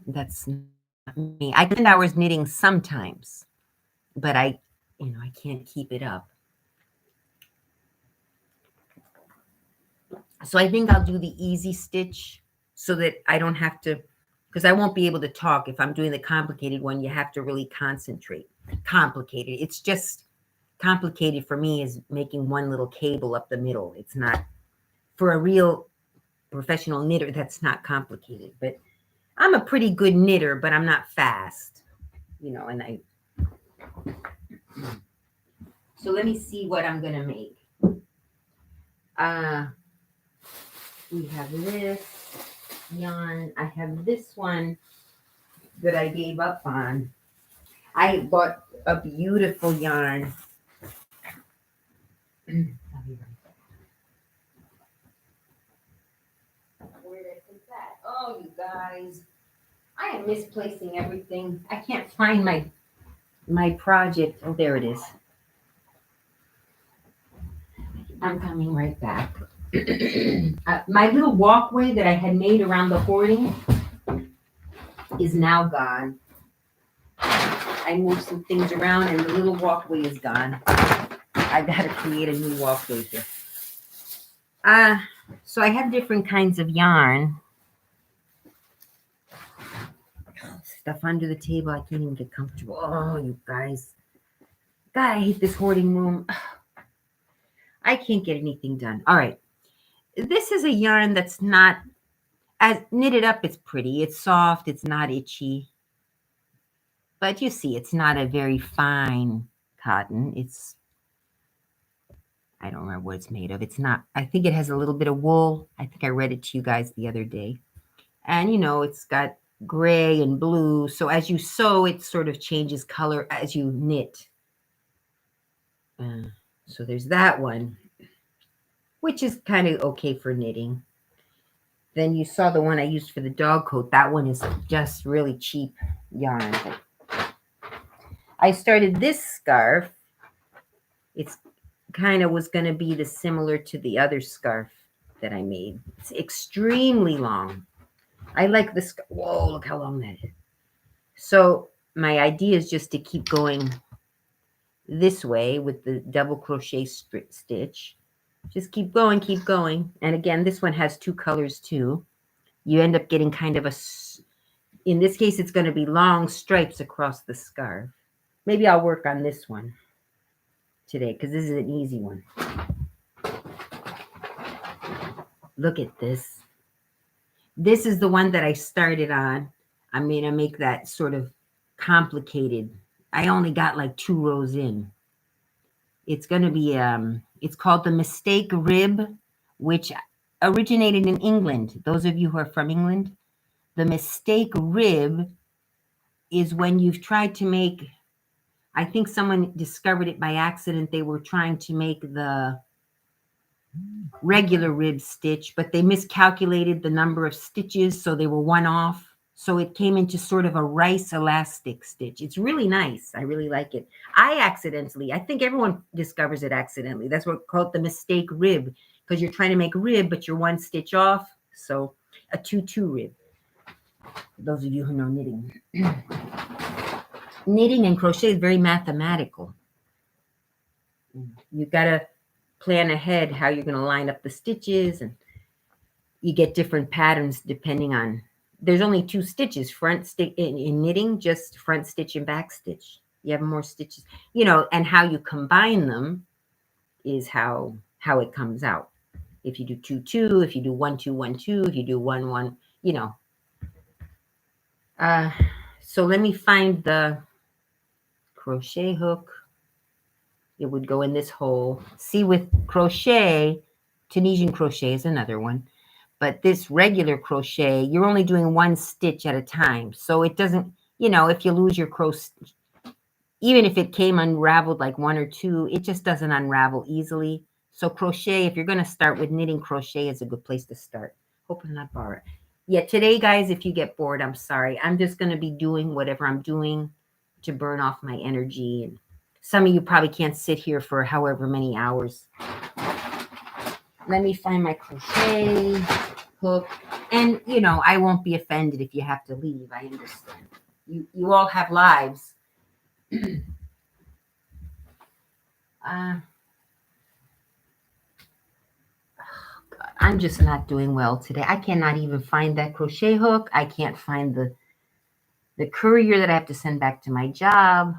that's not me. I spend hours knitting sometimes, but I can't keep it up. So I think I'll do the easy stitch so that I don't have to, because I won't be able to talk if I'm doing the complicated one. You have to really concentrate. Complicated. It's just complicated for me is making one little cable up the middle. It's not, for a real professional knitter, that's not complicated. But I'm a pretty good knitter, but I'm not fast, and so let me see what I'm going to make. We have this yarn. I have this one that I gave up on. I bought a beautiful yarn. Where did I put that? Oh, you guys. I am misplacing everything. I can't find my project. Oh, there it is. I'm coming right back. My little walkway that I had made around the hoarding is now gone. I moved some things around and the little walkway is gone. I've got to create a new walkway here. So I have different kinds of yarn. Stuff under the table. I can't even get comfortable. Oh, you guys. God, I hate this hoarding room. I can't get anything done. All right. This is a yarn that's not, as knitted up, it's pretty. It's soft. It's not itchy. But you see, it's not a very fine cotton. It's, I don't remember what it's made of. It's not, I think it has a little bit of wool. I think I read it to you guys the other day. And, it's got gray and blue. So as you sew, it sort of changes color as you knit. So there's that one, which is kind of okay for knitting. Then you saw the one I used for the dog coat. That one is just really cheap yarn. I started this scarf. It's kind of was going to be similar to the other scarf that I made. It's extremely long. I like this. Whoa, look how long that is. So my idea is just to keep going this way with the double crochet stitch. Just keep going, keep going. And again, this one has two colors too. you end up getting kind of in this case, it's going to be long stripes across the scarf. Maybe I'll work on this one today because this is an easy one. Look at this. This is the one that I started on. I'm going to make that sort of complicated. I only got like 2 rows in. It's going to be, it's called the mistake rib, which originated in England. Those of you who are from England, the mistake rib is when you've tried to make, I think someone discovered it by accident. They were trying to make the regular rib stitch, but they miscalculated the number of stitches, so they were 1 off. So it came into sort of a rice elastic stitch. It's really nice. I really like it. I think everyone discovers it accidentally. That's what called the mistake rib, because you're trying to make rib, but you're 1 stitch off. So a 2-2 rib. For those of you who know knitting. Knitting and crochet is very mathematical. You got to plan ahead how you're going to line up the stitches, and you get different patterns depending on, there's only 2 stitches, front stitch in knitting, just front stitch and back stitch. You have more stitches, and how you combine them is how it comes out. If you do 2-2, if you do 1-2-1-2, if you do 1-1, so let me find the crochet hook. It would go in this hole. See, with crochet, Tunisian crochet is another one. But this regular crochet, you're only doing 1 stitch at a time. So it doesn't, if you lose your crochet, even if it came unraveled like 1 or 2, it just doesn't unravel easily. So crochet, if you're going to start with knitting, crochet is a good place to start. Hope I'm not bored. Yeah, today, guys, if you get bored, I'm sorry. I'm just going to be doing whatever I'm doing to burn off my energy. And some of you probably can't sit here for however many hours. Let me find my crochet hook. And, I won't be offended if you have to leave. I understand. You all have lives. Oh, God, I'm just not doing well today. I cannot even find that crochet hook. I can't find the courier that I have to send back to my job.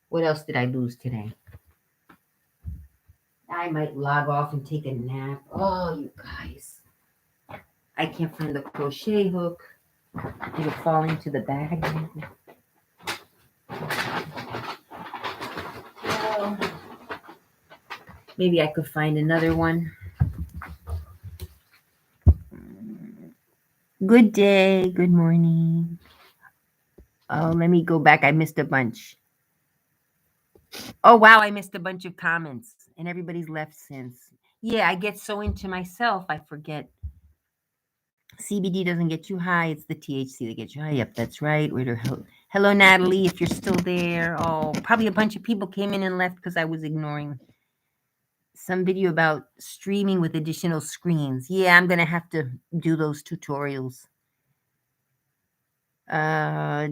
What else did I lose today? I might log off and take a nap. Oh, you guys. I can't find the crochet hook. It'll fall into the bag. Well, maybe I could find another one. Good day. Good morning. Oh, let me go back. I missed a bunch. Oh, wow. I missed a bunch of comments and everybody's left since. Yeah, I get so into myself, I forget. CBD doesn't get you high. It's the THC that gets you high. Yep, that's right. Hello, Natalie, if you're still there. Oh, probably a bunch of people came in and left because I was ignoring some video about streaming with additional screens. Yeah, I'm going to have to do those tutorials.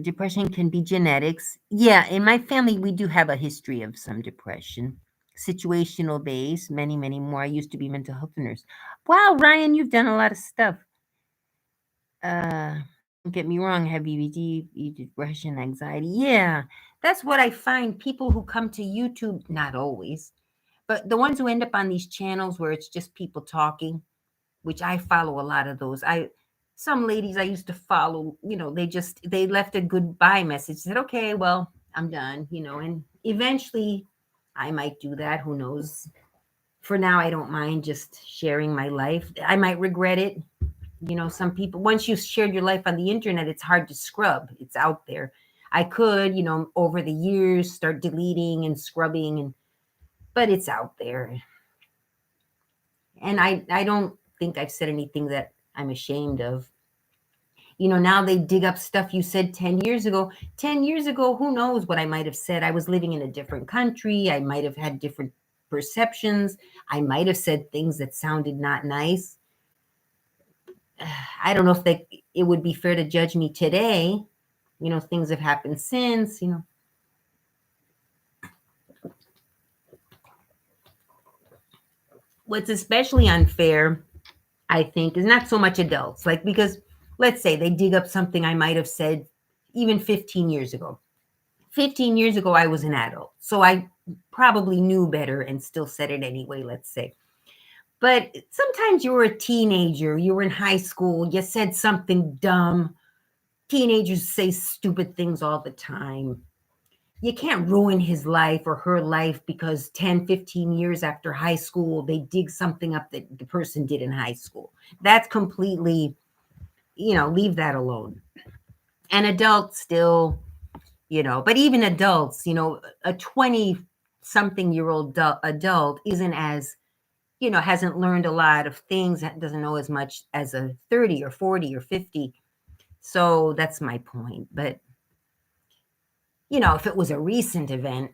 Depression can be genetics. Yeah, in my family, we do have a history of some depression. Situational based, many, many more. I used to be a mental health nurse. Wow, Ryan, you've done a lot of stuff. Don't get me wrong, have EBD, depression, anxiety. Yeah, that's what I find. People who come to YouTube, not always, but the ones who end up on these channels where it's just people talking, which I follow a lot of those. Some ladies I used to follow, they left a goodbye message, said, okay, well, I'm done, and eventually I might do that. Who knows? For now, I don't mind just sharing my life. I might regret it. Some people, once you've shared your life on the internet, it's hard to scrub. It's out there. I could, over the years, start deleting and scrubbing, but it's out there. And I don't think I've said anything that I'm ashamed of. Now they dig up stuff you said 10 years ago. 10 years ago, who knows what I might have said? I was living in a different country. I might have had different perceptions. I might have said things that sounded not nice. I don't know if it would be fair to judge me today. Things have happened since, What's especially unfair, I think, is not so much adults. Like, because let's say they dig up something I might have said even 15 years ago. 15 years ago, I was an adult. So I probably knew better and still said it anyway, let's say. But sometimes you were a teenager, you were in high school, you said something dumb. Teenagers say stupid things all the time. You can't ruin his life or her life because 10, 15 years after high school, they dig something up that the person did in high school. That's completely, leave that alone. And adults still, but even adults, a 20 something year old adult isn't as, hasn't learned a lot of things, doesn't know as much as a 30 or 40 or 50. So that's my point. But, if it was a recent event,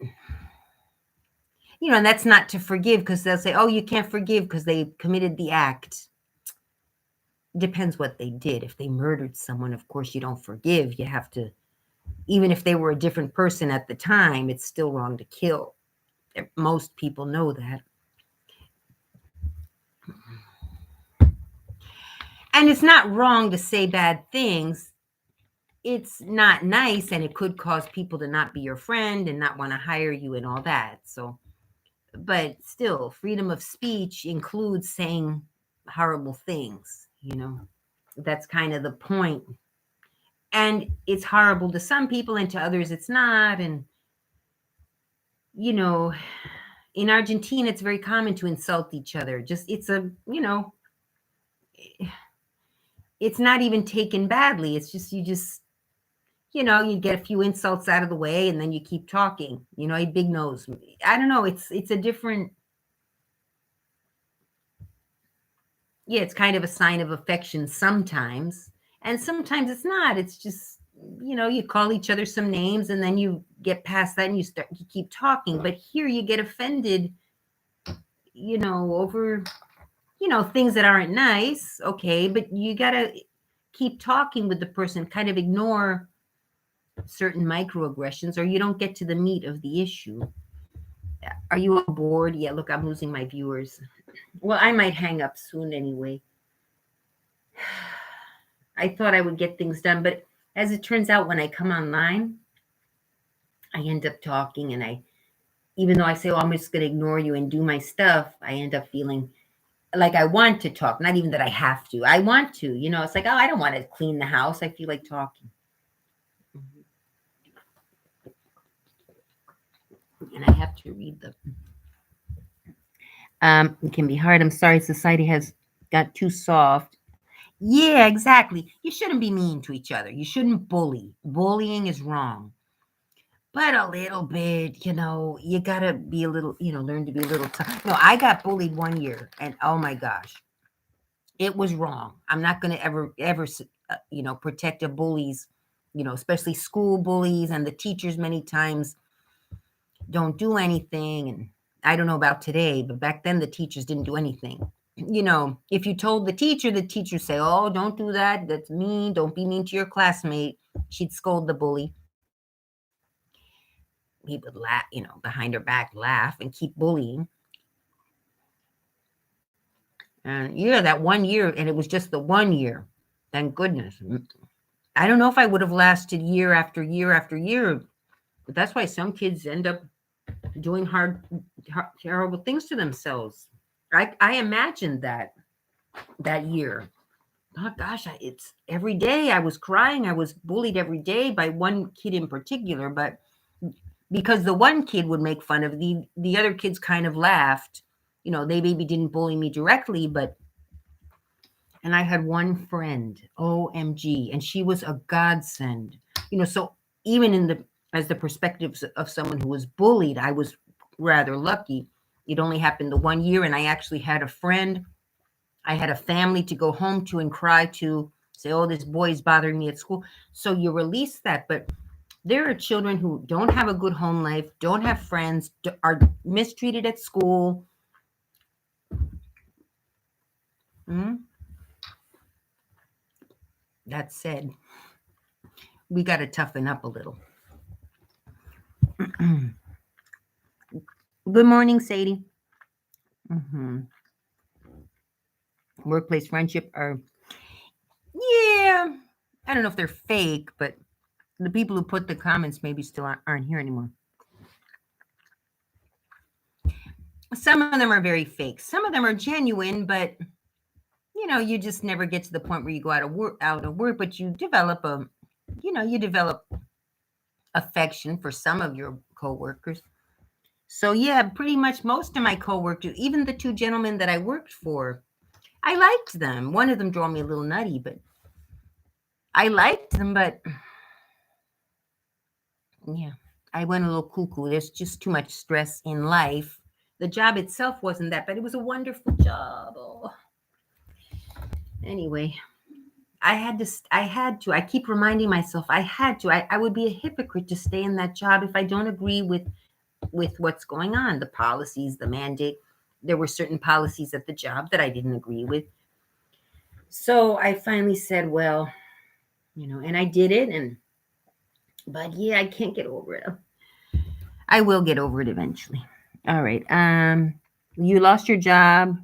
and that's not to forgive, because they'll say, oh, you can't forgive because they committed the act. Depends what they did. If they murdered someone, of course, you don't forgive. You have to, even if they were a different person at the time, it's still wrong to kill. Most people know that. And it's not wrong to say bad things. It's not nice, and it could cause people to not be your friend and not want to hire you and all that. So, but still, freedom of speech includes saying horrible things, That's kind of the point. And it's horrible to some people, and to others it's not. And, in Argentina, it's very common to insult each other. Just, it's it's not even taken badly. It's just, you get a few insults out of the way and then you keep talking, a big nose. I don't know. It's a different, it's kind of a sign of affection sometimes. And sometimes it's not. It's just, you call each other some names and then you get past that and you keep talking. But here you get offended, over, things that aren't nice. Okay. But you got to keep talking with the person, kind of ignore certain microaggressions, or you don't get to the meat of the issue. Are you bored? Yeah, look, I'm losing my viewers. Well, I might hang up soon anyway. I thought I would get things done, but as it turns out, when I come online, I end up talking, and even though I say, oh, I'm just going to ignore you and do my stuff, I end up feeling like I want to talk. Not even that I have to. I want to, it's like, oh, I don't want to clean the house. I feel like talking. And I have to read them. It can be hard. I'm sorry, society has got too soft. Yeah, exactly. You shouldn't be mean to each other. You shouldn't bully. Bullying is wrong. But a little bit, you gotta be a little, learn to be a little tough. No, I got bullied one year, and oh my gosh, it was wrong. I'm not gonna ever, protect the bullies, especially school bullies, and the teachers many times don't do anything. And I don't know about today, but back then the teachers didn't do anything. If you told the teacher say, oh, don't do that. That's mean. Don't be mean to your classmate. She'd scold the bully. He would laugh, behind her back, laugh and keep bullying. And that 1 year, and it was just the 1 year. Thank goodness. I don't know if I would have lasted year after year after year, but that's why some kids end up doing terrible things to themselves. I imagined that year. Oh gosh, it's every day I was crying. I was bullied every day by one kid in particular, but because the one kid would make fun of the other kids kind of laughed. They maybe didn't bully me directly, and I had one friend, OMG, and she was a godsend. So even as the perspectives of someone who was bullied, I was rather lucky. It only happened the 1 year, and I actually had a friend. I had a family to go home to and cry to, say, oh, this boy is bothering me at school. So you release that. But there are children who don't have a good home life, don't have friends, are mistreated at school. That said, we got to toughen up a little. Good morning, Sadie. workplace friendship are, yeah, I don't know if they're fake, but the people who put the comments maybe still aren't here anymore. Some of them are very fake. Some of them are genuine, but you just never get to the point where you go out of work, but you develop affection for some of your coworkers. So yeah, pretty much most of my coworkers, even the two gentlemen that I worked for, I liked them. One of them drove me a little nutty, but I liked them, but yeah, I went a little cuckoo. There's just too much stress in life. The job itself wasn't that, but it was a wonderful job. Oh. Anyway, I keep reminding myself I would be a hypocrite to stay in that job if I don't agree with what's going on, the policies, the mandate. There were certain policies at the job that I didn't agree with. So I finally said, well, and I did it. But yeah, I can't get over it. I will get over it eventually. All right. You lost your job.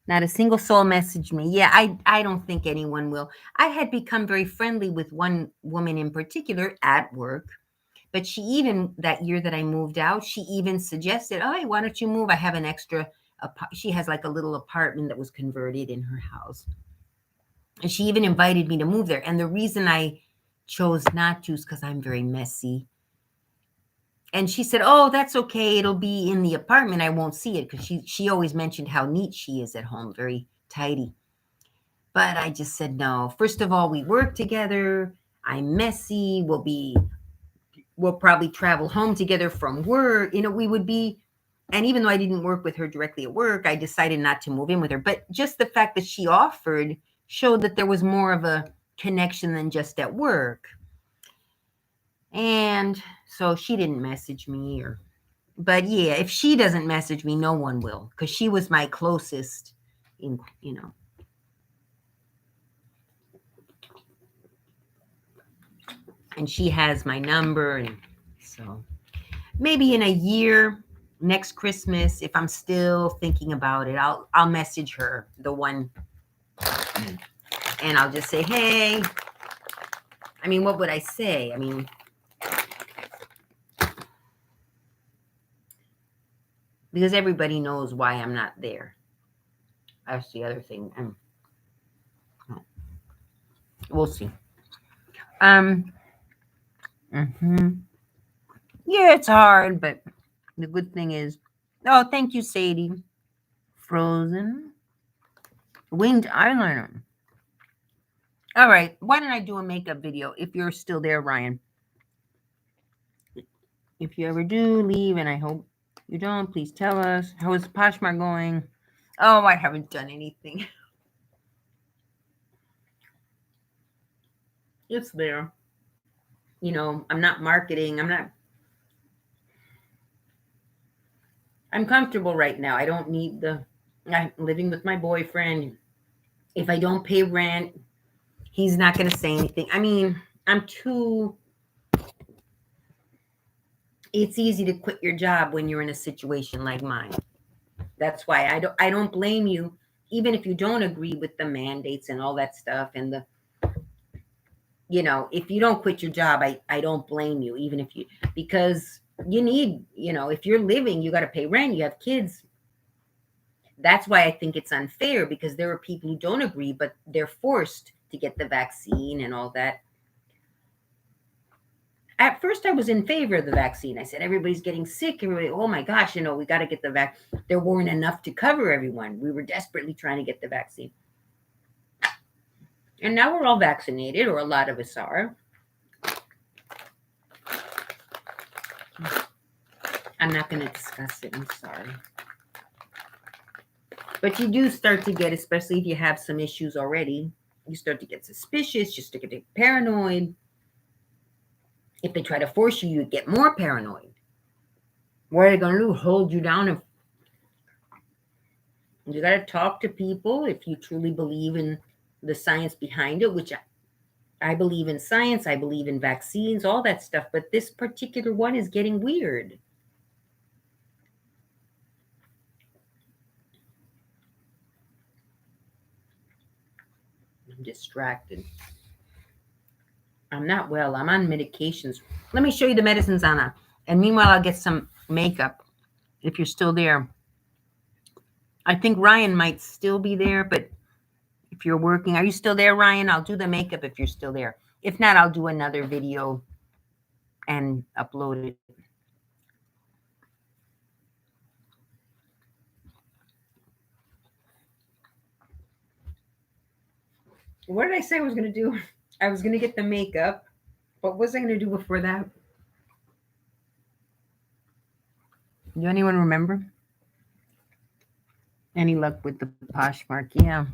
Not a single soul messaged me. Yeah, I don't think anyone will. I had become very friendly with one woman in particular at work, but she even, that year that I moved out, she even suggested, oh, hey, why don't you move? I have an extra, she has like a little apartment that was converted in her house. And she even invited me to move there. And the reason I chose not to is because I'm very messy. And she said, oh, that's okay. It'll be in the apartment. I won't see it, because she always mentioned how neat she is at home, very tidy. But I just said, no. First of all, we work together. I'm messy. We'll probably travel home together from work. We would be, and even though I didn't work with her directly at work, I decided not to move in with her. But just the fact that she offered showed that there was more of a connection than just at work. And so she didn't message me, but yeah, if she doesn't message me, no one will, because she was my closest, and she has my number. And so maybe in a year, next Christmas, if I'm still thinking about it, I'll message her, the one, and I'll just say, hey, I mean, what would I say? I mean, because everybody knows why I'm not there. That's the other thing. We'll see. Yeah, it's hard, but the good thing is, oh, thank you, Sadie. Frozen winged eyeliner. All right, why don't I do a makeup video if you're still there, Ryan? If you ever do leave, and I hope you don't, please tell us. How is Poshmark going? Oh, I haven't done anything. It's there. I'm not marketing. I'm comfortable right now. I don't need I'm living with my boyfriend. If I don't pay rent, he's not going to say anything. I mean, it's easy to quit your job when you're in a situation like mine. That's why I don't blame you, even if you don't agree with the mandates and all that stuff. And if you don't quit your job, I don't blame you, even if because you need, if you're living, you got to pay rent, you have kids. That's why I think it's unfair, because there are people who don't agree, but they're forced to get the vaccine and all that. At first, I was in favor of the vaccine. I said, everybody's getting sick. Everybody, oh my gosh, we got to get the vaccine. There weren't enough to cover everyone. We were desperately trying to get the vaccine. And now we're all vaccinated, or a lot of us are. I'm not going to discuss it. I'm sorry. But you do start to get, especially if you have some issues already, you start to get suspicious, you start to get paranoid. If they try to force you, you get more paranoid. What are they going to do? Hold you down? And you got to talk to people if you truly believe in the science behind it, which I believe in science. I believe in vaccines, all that stuff. But this particular one is getting weird. I'm distracted. I'm not well. I'm on medications. Let me show you the medicines, Anna. And meanwhile, I'll get some makeup if you're still there. I think Ryan might still be there, but if you're working, are you still there, Ryan? I'll do the makeup if you're still there. If not, I'll do another video and upload it. What did I say I was going to do? I was going to get the makeup. What was I going to do before that? Do anyone remember? Any luck with the Poshmark? Yeah.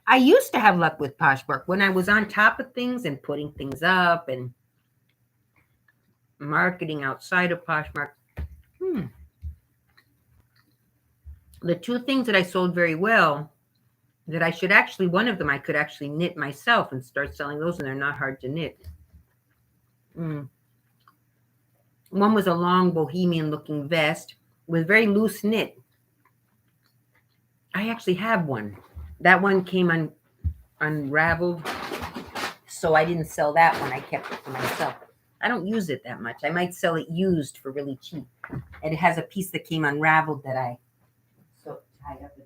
I used to have luck with Poshmark when I was on top of things and putting things up and marketing outside of Poshmark. The two things that I sold very well that I should actually, one of them I could actually knit myself and start selling those, and they're not hard to knit. One was a long bohemian looking vest with very loose knit. I actually have one. That one came unraveled, so I didn't sell that one. I kept it for myself. I don't use it that much. I might sell it used for really cheap. And it has a piece that came unraveled that I so tied up in it.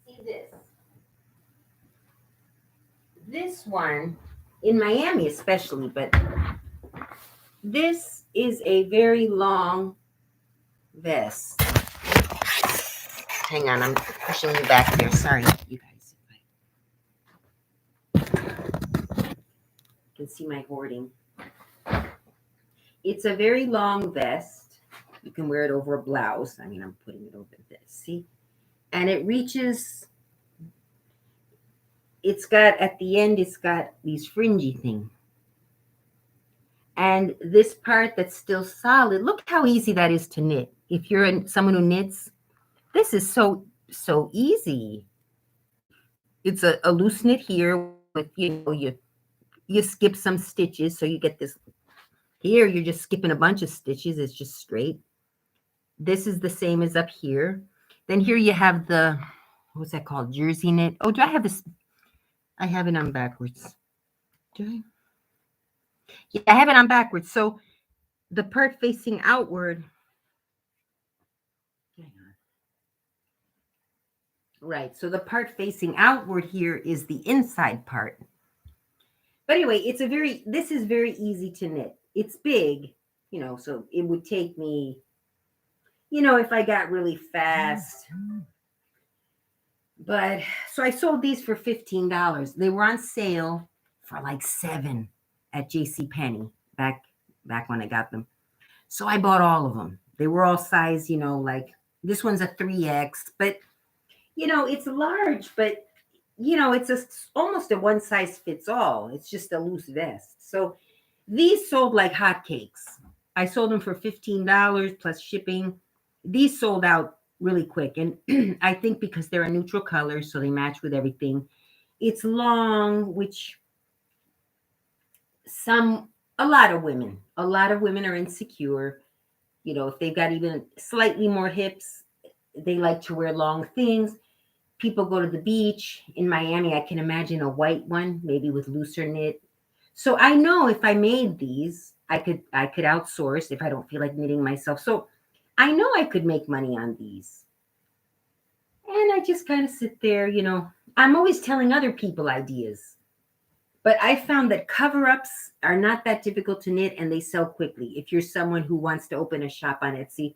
See this. This one, in Miami especially, but this is a very long vest. Hang on, I'm pushing you back there. Sorry, you guys. You can see my hoarding. It's a very long vest. You can wear it over a blouse. I mean, I'm putting it over this. See? And it reaches, it's got, at the end, it's got these fringy things. And this part that's still solid, look how easy that is to knit. If you're someone who knits, this is so easy. It's a loose knit here with, you skip some stitches, so you get this. Here, you're just skipping a bunch of stitches. It's just straight. This is the same as up here. Then here you have the, what's that called? Jersey knit. Oh, do I have this? I have it on backwards. Do I? Yeah, I have it on backwards. So the part facing outward. Right. So the part facing outward here is the inside part. But anyway, this is very easy to knit. It's big, so it would take me, if I got really fast. But so I sold these for $15. They were on sale for like $7 at JCPenney back when I got them. So I bought all of them. They were all size, like this one's a 3X, but it's large, but it's almost a one size fits all. It's just a loose vest. So these sold like hotcakes. I sold them for $15 plus shipping. These sold out really quick. And I think because they're a neutral color, so they match with everything. It's long, which a lot of women are insecure. If they've got even slightly more hips, they like to wear long things. People go to the beach. In Miami, I can imagine a white one, maybe with looser knit. So I know if I made these, I could outsource if I don't feel like knitting myself. So I know I could make money on these. And I just kind of sit there, I'm always telling other people ideas. But I found that cover-ups are not that difficult to knit and they sell quickly. If you're someone who wants to open a shop on Etsy,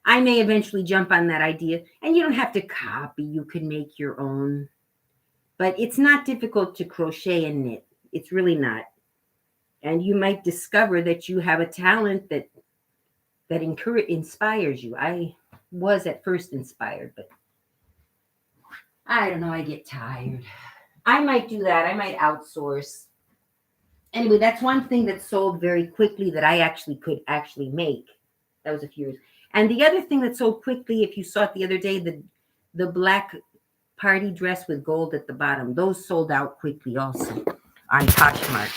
I may eventually jump on that idea. And you don't have to copy. You can make your own. But it's not difficult to crochet and knit. It's really not. And you might discover that you have a talent that inspires you. I was at first inspired, but I don't know. I get tired. I might do that. I might outsource. Anyway, that's one thing that sold very quickly that I could make. That was a few years. And the other thing that sold quickly, if you saw it the other day, the black party dress with gold at the bottom, those sold out quickly also on Poshmark.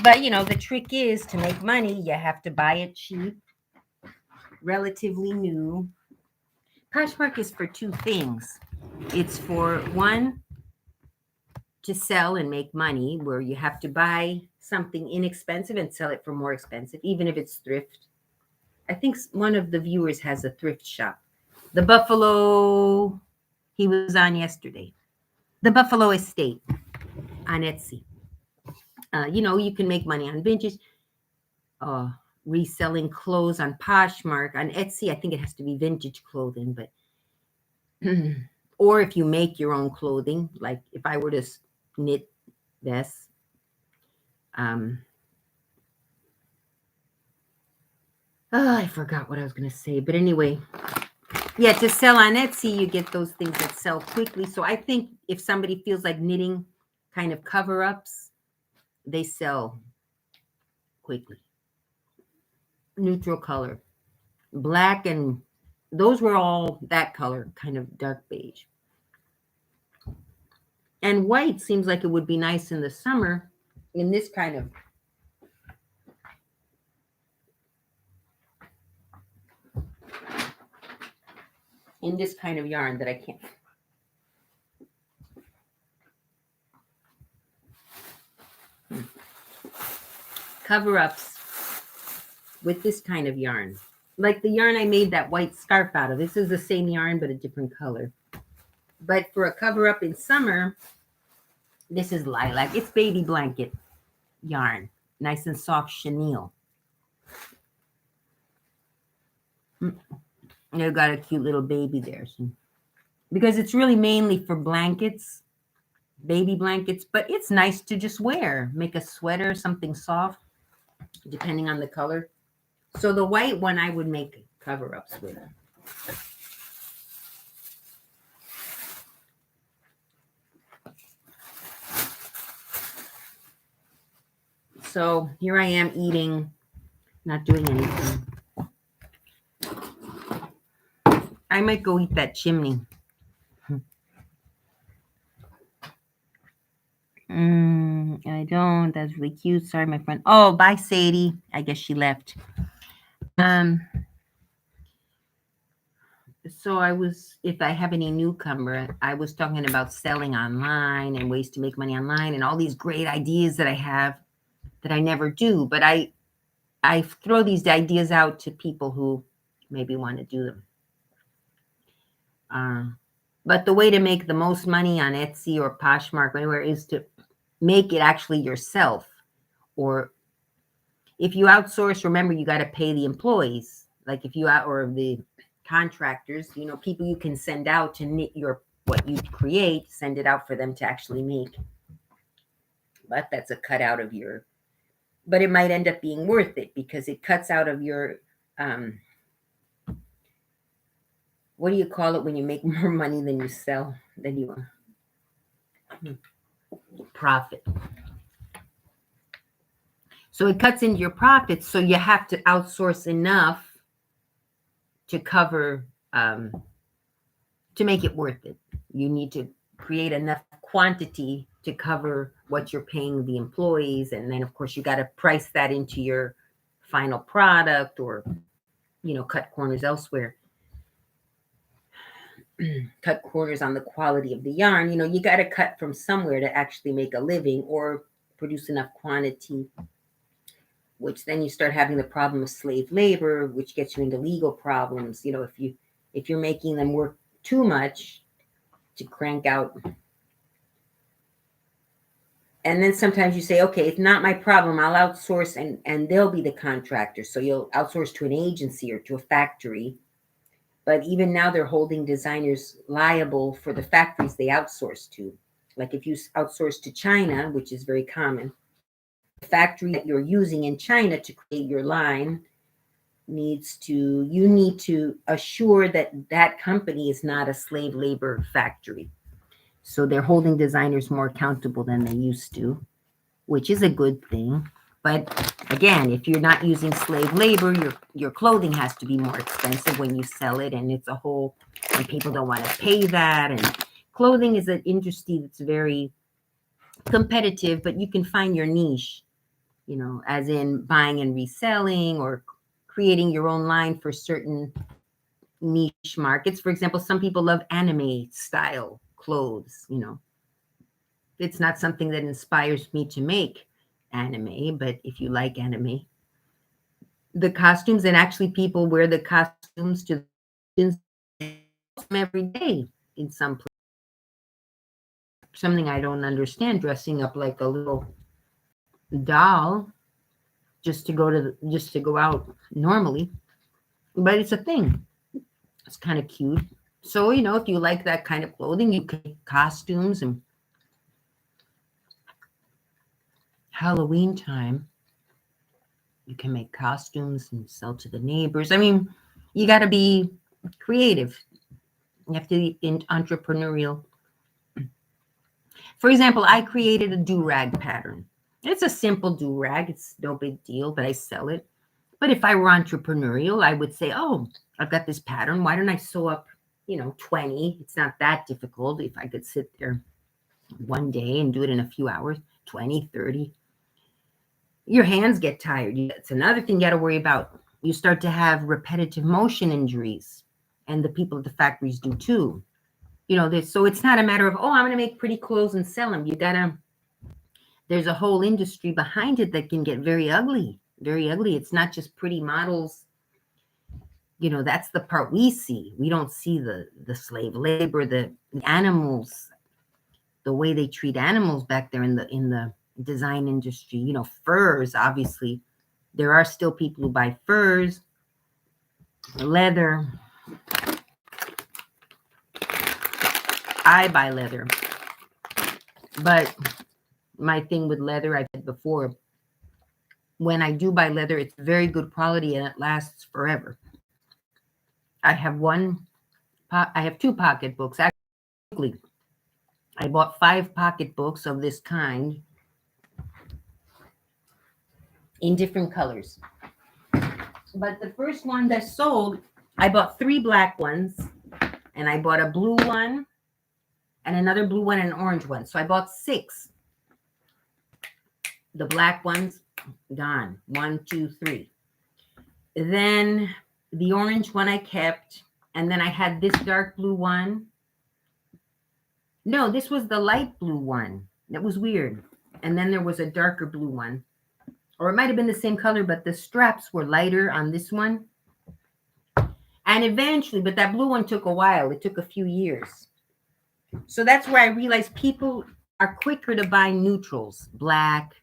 But the trick is to make money, you have to buy it cheap, relatively new. Poshmark is for two things. It's for one, to sell and make money, where you have to buy something inexpensive and sell it for more expensive, even if it's thrift. I think one of the viewers has a thrift shop. The Buffalo, he was on yesterday. The Buffalo Estate on Etsy. You can make money on vintage, reselling clothes on Poshmark. On Etsy, I think it has to be vintage clothing, but or if you make your own clothing, like if I were to knit vests. I forgot what I was going to say, but anyway, yeah, to sell on Etsy, you get those things that sell quickly. So I think if somebody feels like knitting kind of cover-ups, they sell quickly. Neutral color, black, and those were all that color, kind of dark beige. And white seems like it would be nice in the summer in this kind of yarn that I can't. Cover-ups with this kind of yarn. Like the yarn I made that white scarf out of. This is the same yarn, but a different color. But for a cover-up in summer, this is lilac. It's baby blanket yarn. Nice and soft chenille. They've got a cute little baby there. So, because it's really mainly for blankets, baby blankets, but it's nice to just wear. Make a sweater, something soft, depending on the color. So the white one I would make cover-ups with. So here I am eating, not doing anything. I might go eat that chimney. I don't. That's really cute. Sorry, my friend. Oh, bye, Sadie. I guess she left. So if I have any newcomer, I was talking about selling online and ways to make money online and all these great ideas that I have that I never do. But I throw these ideas out to people who maybe want to do them. But the way to make the most money on Etsy or Poshmark or anywhere is to make it actually yourself. Or if you outsource, remember, you got to pay the employees. Like if you or the contractors, people you can send out to knit what you create, send it out for them to actually make. But that's a cut out of but it might end up being worth it because it cuts out of your, what do you call it when you make more money than you sell, than you profit. So it cuts into your profits. So you have to outsource enough to cover, to make it worth it. You need to create enough quantity to cover what you're paying the employees. And then, of course, you got to price that into your final product or, cut corners elsewhere. Cut corners on the quality of the yarn. You got to cut from somewhere to actually make a living or produce enough quantity, which then you start having the problem of slave labor, which gets you into legal problems. If you're making them work too much to crank out. And then sometimes you say, okay, it's not my problem. I'll outsource and they'll be the contractor. So you'll outsource to an agency or to a factory. But even now they're holding designers liable for the factories they outsource to. Like if you outsource to China, which is very common, the factory that you're using in China to create your line you need to assure that that company is not a slave labor factory. So they're holding designers more accountable than they used to, which is a good thing. But again, if you're not using slave labor, your clothing has to be more expensive when you sell it, and it's a whole, and people don't want to pay that. And clothing is an industry that's very competitive, but you can find your niche, as in buying and reselling or creating your own line for certain niche markets. For example, some people love anime style clothes. It's not something that inspires me to make anime, but if you like anime, the costumes, and actually people wear the costumes to every day in some place. Something I don't understand, dressing up like a little doll just to go out normally, but it's a thing. It's kind of cute. So if you like that kind of clothing, you can make costumes. And Halloween time, you can make costumes and sell to the neighbors. I mean, you got to be creative. You have to be entrepreneurial. For example, I created a do-rag pattern. It's a simple do-rag. It's no big deal, but I sell it. But if I were entrepreneurial, I would say, oh, I've got this pattern. Why don't I sew up, 20? It's not that difficult. If I could sit there one day and do it in a few hours, 20, 30. Your hands get tired. It's another thing you got to worry about. You start to have repetitive motion injuries, and the people at the factories do too. So it's not a matter of, oh, I'm going to make pretty clothes and sell them. There's a whole industry behind it that can get very ugly, very ugly. It's not just pretty models. That's the part we see. We don't see the slave labor, the animals, the way they treat animals back there in the design industry. Furs, obviously. There are still people who buy furs, leather. I buy leather. But my thing with leather, I've said before, when I do buy leather, it's very good quality and it lasts forever. I have two pocketbooks. Actually, I bought 5 pocketbooks of this kind in different colors. But the first one that sold, I bought 3 black ones, and I bought a blue one, and another blue one, and an orange one. So I bought 6. The black ones, gone. 1, 2, 3. Then the orange one I kept, and then I had this dark blue one. No, this was the light blue one. That was weird. And then there was a darker blue one. Or it might have been the same color, but the straps were lighter on this one. And eventually, but that blue one took a while. It took a few years. So that's where I realized people are quicker to buy neutrals, black,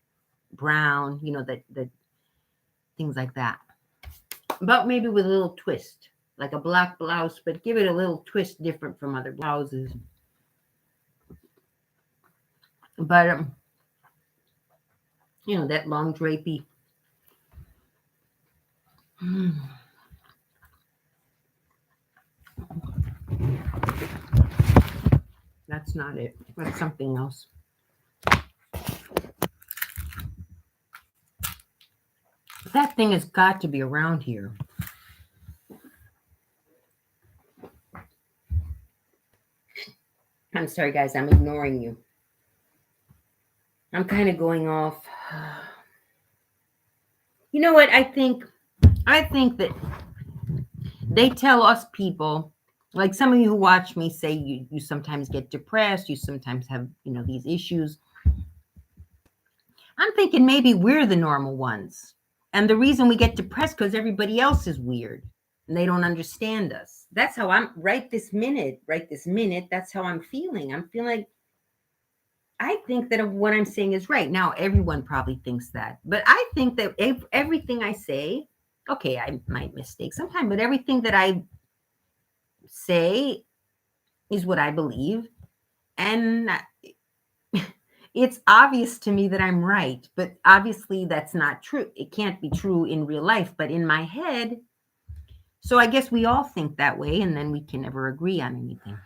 brown, the things like that. But maybe with a little twist, like a black blouse, but give it a little twist different from other blouses. But, that long drapey. That's not it. That's something else. That thing has got to be around here. I'm sorry, guys. I'm ignoring you. I'm kind of going off. You know what? I think that they tell us people, like some of you who watch me, say you sometimes get depressed. You sometimes have, these issues. I'm thinking maybe we're the normal ones. And the reason we get depressed because everybody else is weird and they don't understand us. That's how I'm right this minute. That's how I'm feeling. I'm feeling, I think that what I'm saying is right. Now, everyone probably thinks that, but I think that everything I say, okay, I might mistake sometimes, but everything that I say is what I believe. And it's obvious to me that I'm right, but obviously that's not true. It can't be true in real life, but in my head. So I guess we all think that way, and then we can never agree on anything.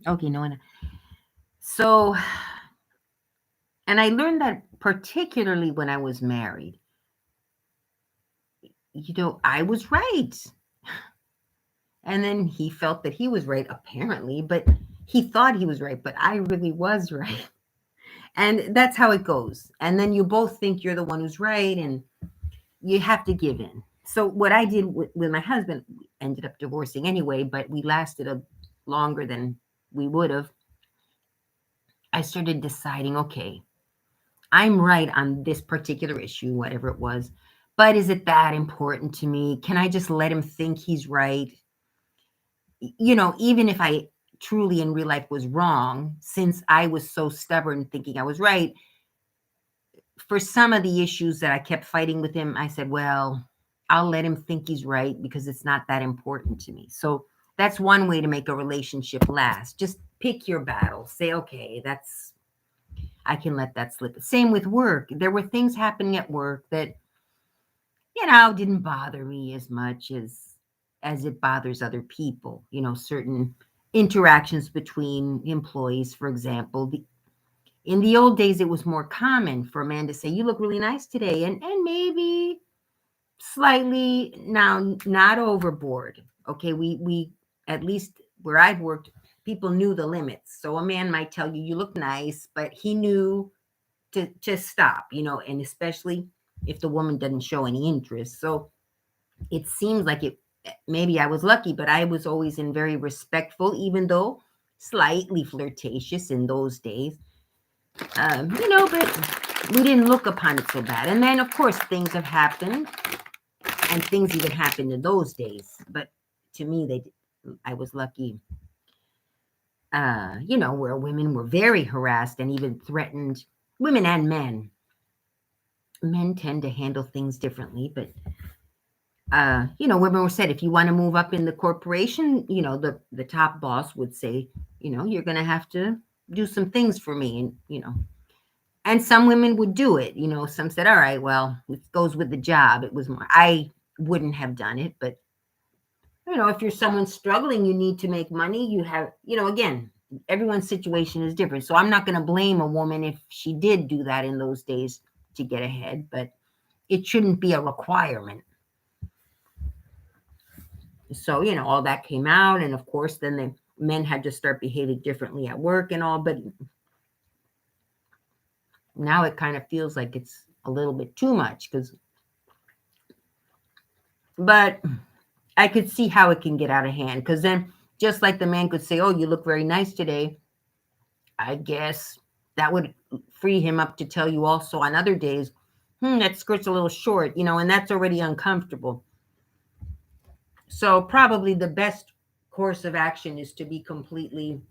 Okay, no one. So And I learned that particularly when I was married. I was right. And then he felt that he was right, apparently, but he thought he was right, but I really was right. And that's how it goes. And then you both think you're the one who's right, and you have to give in. So what I did with my husband, we ended up divorcing anyway, but we lasted longer than we would have. I started deciding, okay, I'm right on this particular issue, whatever it was, but is it that important to me? Can I just let him think he's right? Even if I truly in real life was wrong, since I was so stubborn thinking I was right, for some of the issues that I kept fighting with him, I said, well, I'll let him think he's right because it's not that important to me. So that's one way to make a relationship last. Just pick your battle. Say, okay, I can let that slip. Same with work. There were things happening at work that, didn't bother me as much as it bothers other people. Certain interactions between employees, for example. In the old days, it was more common for a man to say, you look really nice today. And maybe slightly, now, not overboard. Okay, we at least where I've worked, people knew the limits. So a man might tell you, you look nice, but he knew to stop, and especially if the woman doesn't show any interest. So it seems like maybe I was lucky, but I was always in very respectful, even though slightly flirtatious in those days. But we didn't look upon it so bad. And then, of course, things have happened, and things even happened in those days. But to me, I was lucky. Where women were very harassed and even threatened, women and men. Men tend to handle things differently, but women were said, if you want to move up in the corporation, the top boss would say, you're going to have to do some things for me, and some women would do it. Some said, all right, well, it goes with the job. It was more, I wouldn't have done it, but if you're someone struggling, you need to make money. You have, again, everyone's situation is different. So I'm not going to blame a woman if she did do that in those days to get ahead, but it shouldn't be a requirement. So, all that came out. And of course, then the men had to start behaving differently at work and all. But now it kind of feels like it's a little bit too much but I could see how it can get out of hand, because then just like the man could say, oh, you look very nice today, I guess that would free him up to tell you also on other days, that skirt's a little short, and that's already uncomfortable. So probably the best course of action is to be completely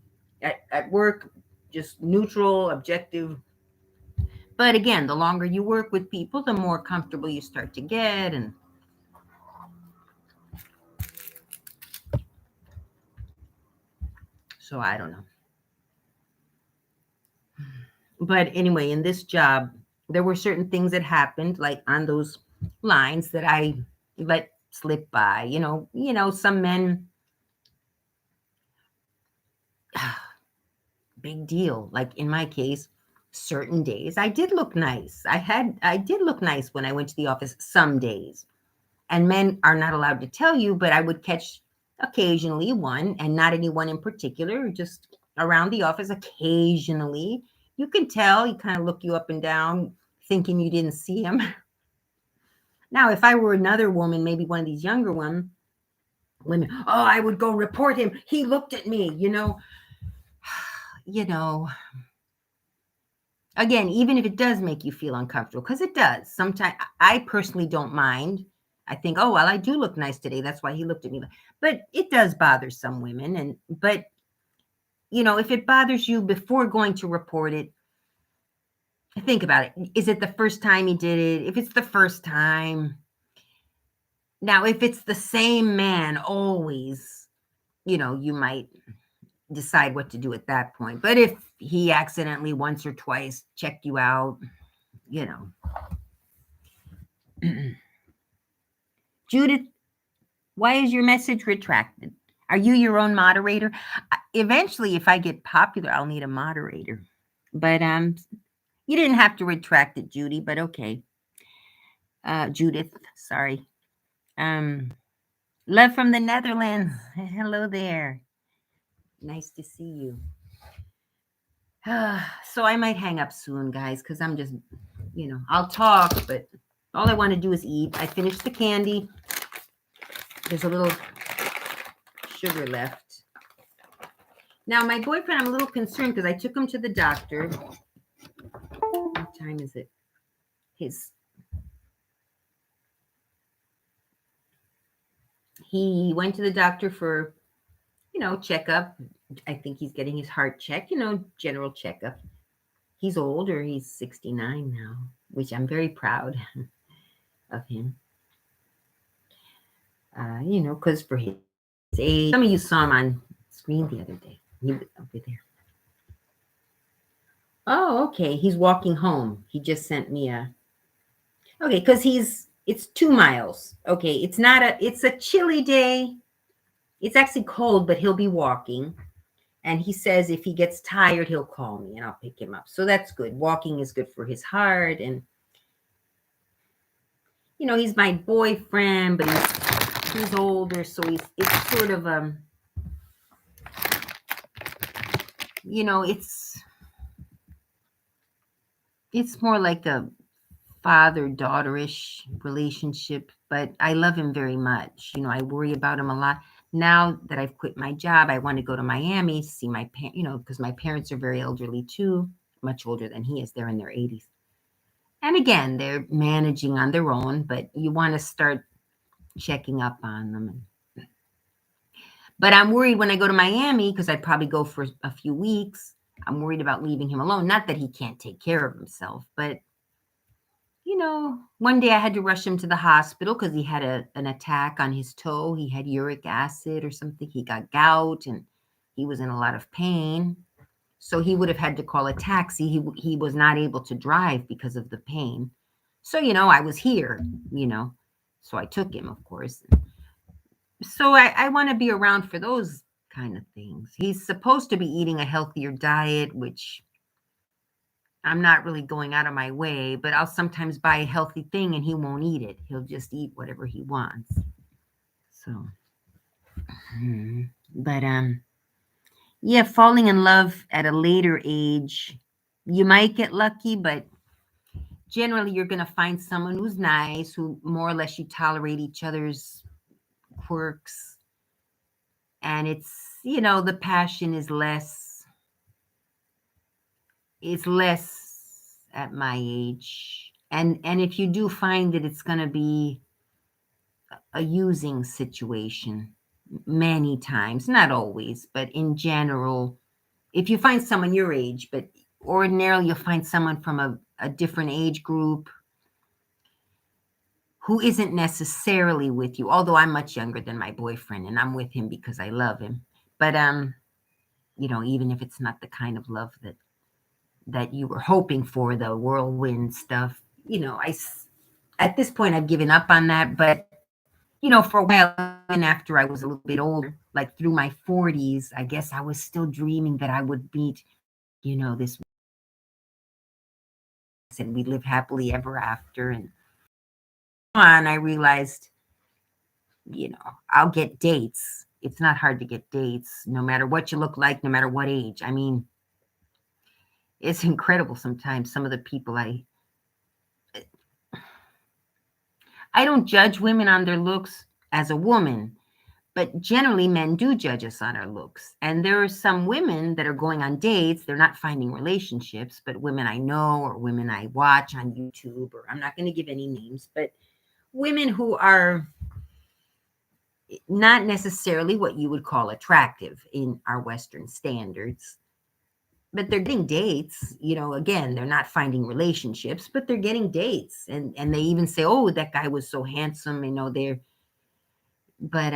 at work, just neutral, objective. But again, the longer you work with people, the more comfortable you start to get. And so I don't know. But anyway, in this job, there were certain things that happened, like on those lines, that I let slip by. Some men, big deal. Like in my case, certain days I did look nice. I did look nice when I went to the office some days. And men are not allowed to tell you, but I would catch occasionally one, and not anyone in particular, just around the office occasionally. You can tell, he kind of look you up and down, thinking you didn't see him. Now, if I were another woman, maybe one of these younger women, I would go report him. He looked at me, Again, even if it does make you feel uncomfortable, because it does. Sometimes I personally don't mind. I think, oh, well, I do look nice today. That's why he looked at me. But it does bother some women. But if it bothers you before going to report it, think about it. Is it the first time he did it? If it's the first time. Now, if it's the same man always, you might decide what to do at that point. But if he accidentally once or twice checked you out, Judith, why is your message retracted? Are you your own moderator? Eventually, if I get popular, I'll need a moderator. But You didn't have to retract it, Judy, but okay. Judith, sorry. Um, love from the Netherlands. Hello there. Nice to see you. So I might hang up soon, guys, because I'm just, I'll talk, but all I want to do is eat. I finished the candy. There's a little sugar left. Now, my boyfriend, I'm a little concerned because I took him to the doctor. What time is it? He went to the doctor for, checkup. I think he's getting his heart checked, general checkup. He's older. He's 69 now, which I'm very proud of him. Because for his age, some of you saw him on screen the other day. He was over there. Oh, okay. He's walking home. He just sent me okay, because it's 2 miles. Okay, it's a chilly day. It's actually cold, but he'll be walking. And he says if he gets tired, he'll call me and I'll pick him up. So that's good. Walking is good for his heart. And, he's my boyfriend, but he's older. So it's sort of, it's more like a father-daughter-ish relationship, but I love him very much. I worry about him a lot. Now that I've quit my job, I want to go to Miami to see my parents, because my parents are very elderly too, much older than he is. They're in their 80s. And again, they're managing on their own, but you want to start checking up on them. But I'm worried when I go to Miami, because I'd probably go for a few weeks. I'm worried about leaving him alone. Not that he can't take care of himself, but one day I had to rush him to the hospital because he had an attack on his toe. He had uric acid or something. He got gout and he was in a lot of pain. So he would have had to call a taxi. He was not able to drive because of the pain. So, I was here, so I took him, of course. So I want to be around for those kind of things. He's supposed to be eating a healthier diet, which I'm not really going out of my way, but I'll sometimes buy a healthy thing and he won't eat it. He'll just eat whatever he wants. So, but yeah, falling in love at a later age, you might get lucky, but generally you're going to find someone who's nice, who more or less you tolerate each other's quirks. And it's, the passion is less. It's less at my age. And if you do find that it's going to be a using situation many times, not always, but in general, if you find someone your age, but ordinarily you'll find someone from a different age group who isn't necessarily with you, although I'm much younger than my boyfriend and I'm with him because I love him. But, even if it's not the kind of love that you were hoping for, the whirlwind stuff, at this point I've given up on that. But, for a while, and after I was a little bit older, like through my 40s, I guess I was still dreaming that I would meet, this, and we live happily ever after. And I realized, I'll get dates. It's not hard to get dates, no matter what you look like, no matter what age. I mean, it's incredible sometimes some of the people I don't judge women on their looks as a woman, but generally men do judge us on our looks. And there are some women that are going on dates, they're not finding relationships, but women I know or women I watch on YouTube, or I'm not going to give any names, but women who are not necessarily what you would call attractive in our Western standards, but they're getting dates. Again, they're not finding relationships, but they're getting dates. And they even say, oh, that guy was so handsome, but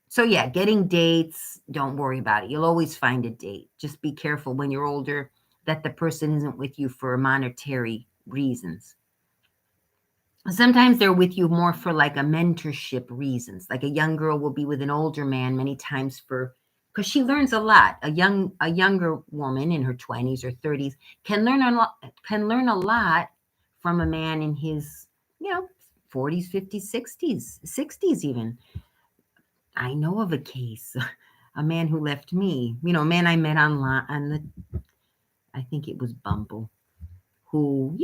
so yeah, getting dates, don't worry about it. You'll always find a date. Just be careful when you're older that the person isn't with you for monetary reasons. Sometimes they're with you more for like a mentorship reasons. Like a young girl will be with an older man many times for because she learns a lot. A younger woman in her 20s or 30s can learn a lot from a man in his, you know, 40s, 50s, 60s even. I know of a case, a man who left me, a man I met online on I think it was Bumble, who,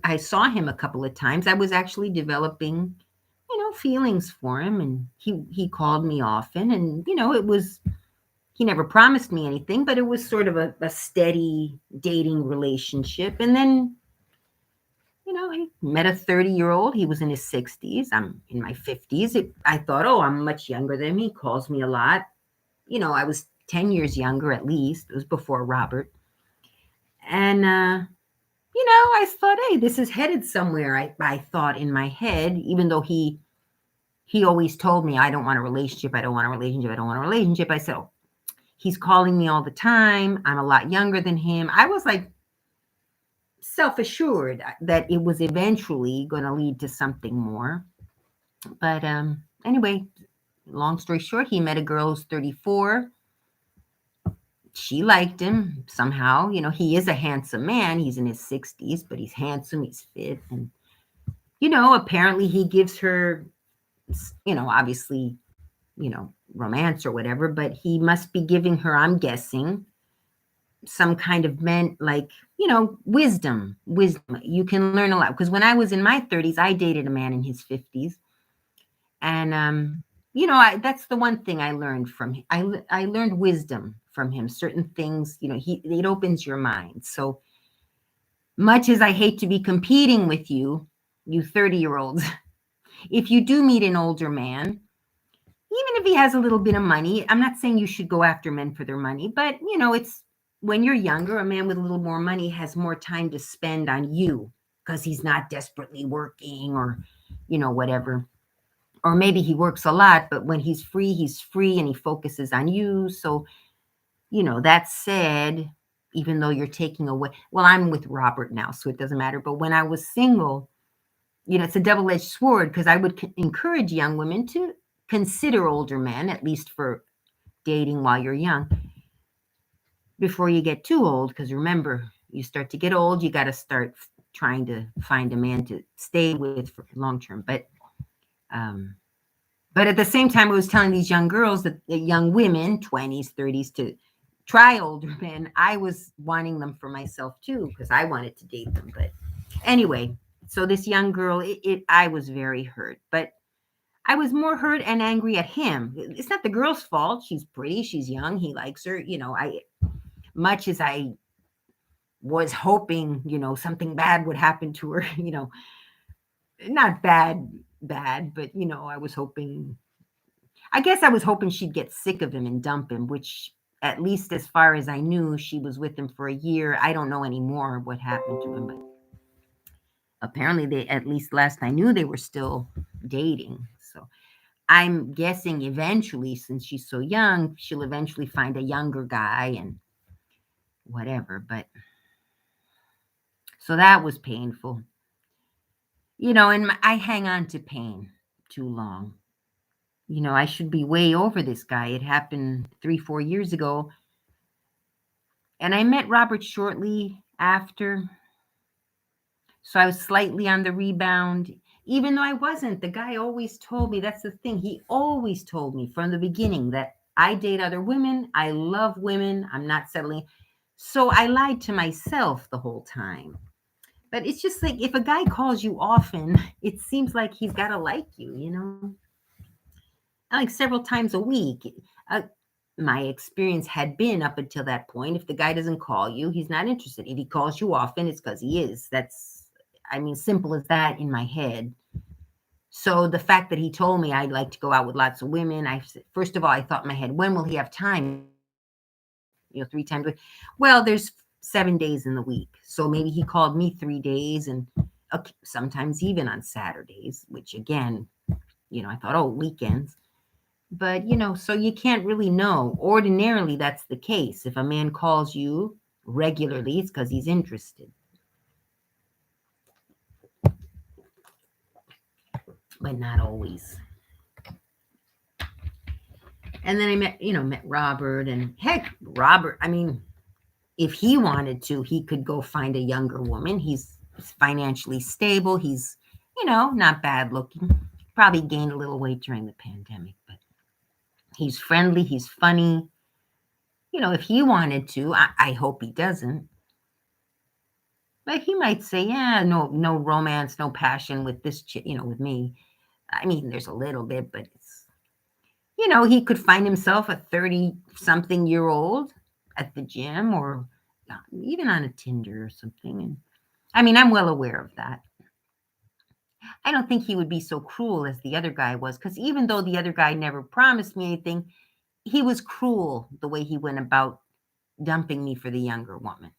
I saw him a couple of times. I was actually developing, feelings for him, and he called me often, and, he never promised me anything, but it was sort of a steady dating relationship. And then, I met a 30-year-old. He was in his 60s. I'm in my 50s. I thought, oh, I'm much younger than him. He calls me a lot. I was 10 years younger at least. It was before Robert. And, I thought, hey, this is headed somewhere. I thought in my head, even though he always told me, I don't want a relationship. I don't want a relationship. I don't want a relationship. I said, oh, he's calling me all the time. I'm a lot younger than him. I was like self-assured that it was eventually going to lead to something more. But anyway, long story short, he met a girl who's 34. She liked him somehow. He is a handsome man. He's in his 60s, but he's handsome. He's fit. And, apparently he gives her, obviously, romance or whatever, but he must be giving her, I'm guessing, some kind of like, wisdom. You can learn a lot. Because when I was in my 30s, I dated a man in his 50s. And, that's the one thing I learned from him. I learned wisdom from him. Certain things, it opens your mind. So much as I hate to be competing with you 30-year-olds, if you do meet an older man, even if he has a little bit of money, I'm not saying you should go after men for their money, but, it's when you're younger, a man with a little more money has more time to spend on you because he's not desperately working or, whatever. Or maybe he works a lot, but when he's free and he focuses on you. So, that said, even though you're taking away, well, I'm with Robert now, so it doesn't matter. But when I was single, it's a double-edged sword because I would encourage young women to consider older men, at least for dating while you're young, before you get too old. Because remember, you start to get old, you got to start trying to find a man to stay with for long term. But at the same time, I was telling these young girls, that young women, 20s, 30s, to try older men. I was wanting them for myself too, because I wanted to date them. But anyway, so this young girl, I was very hurt, but I was more hurt and angry at him. It's not the girl's fault. She's pretty. She's young. He likes her. Much as I was hoping, something bad would happen to her, not bad, but, I guess I was hoping she'd get sick of him and dump him, which, at least as far as I knew, she was with him for a year. I don't know anymore what happened to him, but apparently at least last I knew, they were still dating. So I'm guessing eventually, since she's so young, she'll eventually find a younger guy and whatever. But so that was painful, and I hang on to pain too long. I should be way over this guy. It happened 3-4 years ago. And I met Robert shortly after. So I was slightly on the rebound, even though I wasn't. The guy always told me, that's the thing. He always told me from the beginning that I date other women. I love women. I'm not settling. So I lied to myself the whole time. But it's just like, if a guy calls you often, it seems like he's got to like you, like several times a week. My experience had been up until that point, if the guy doesn't call you, he's not interested. If he calls you often, it's because he is. That's, simple as that in my head. So the fact that he told me I'd like to go out with lots of women, first of all, I thought in my head, when will he have time? 3 times a week. Well, there's 7 days in the week. So maybe he called me 3 days, and sometimes even on Saturdays, which again, I thought, oh, weekends. But, so you can't really know. Ordinarily, that's the case. If a man calls you regularly, it's because he's interested. But not always. And then I met Robert, and heck, Robert, I mean, if he wanted to, he could go find a younger woman. He's financially stable. He's, not bad looking. Probably gained a little weight during the pandemic, but he's friendly. He's funny. If he wanted to, I hope he doesn't. But he might say, yeah, no romance, no passion with this chick, with me. I mean, there's a little bit, but it's, he could find himself a 30-something-year-old at the gym or even on a Tinder or something. And I mean, I'm well aware of that. I don't think he would be so cruel as the other guy was, because even though the other guy never promised me anything, he was cruel the way he went about dumping me for the younger woman.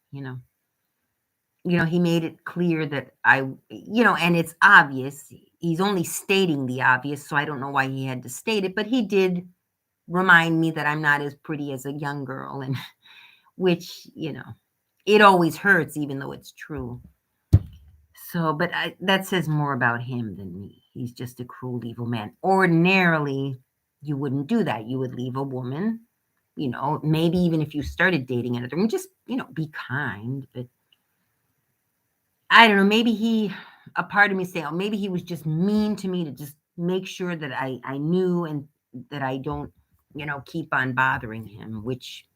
He made it clear that and it's obvious. He's only stating the obvious, so I don't know why he had to state it, but he did remind me that I'm not as pretty as a young girl, and which, it always hurts, even though it's true. So, but that says more about him than me. He's just a cruel, evil man. Ordinarily, you wouldn't do that. You would leave a woman, maybe even if you started dating another woman, just, be kind. But I don't know, maybe a part of me say, oh, maybe he was just mean to me to just make sure that I knew and that I don't, keep on bothering him, which,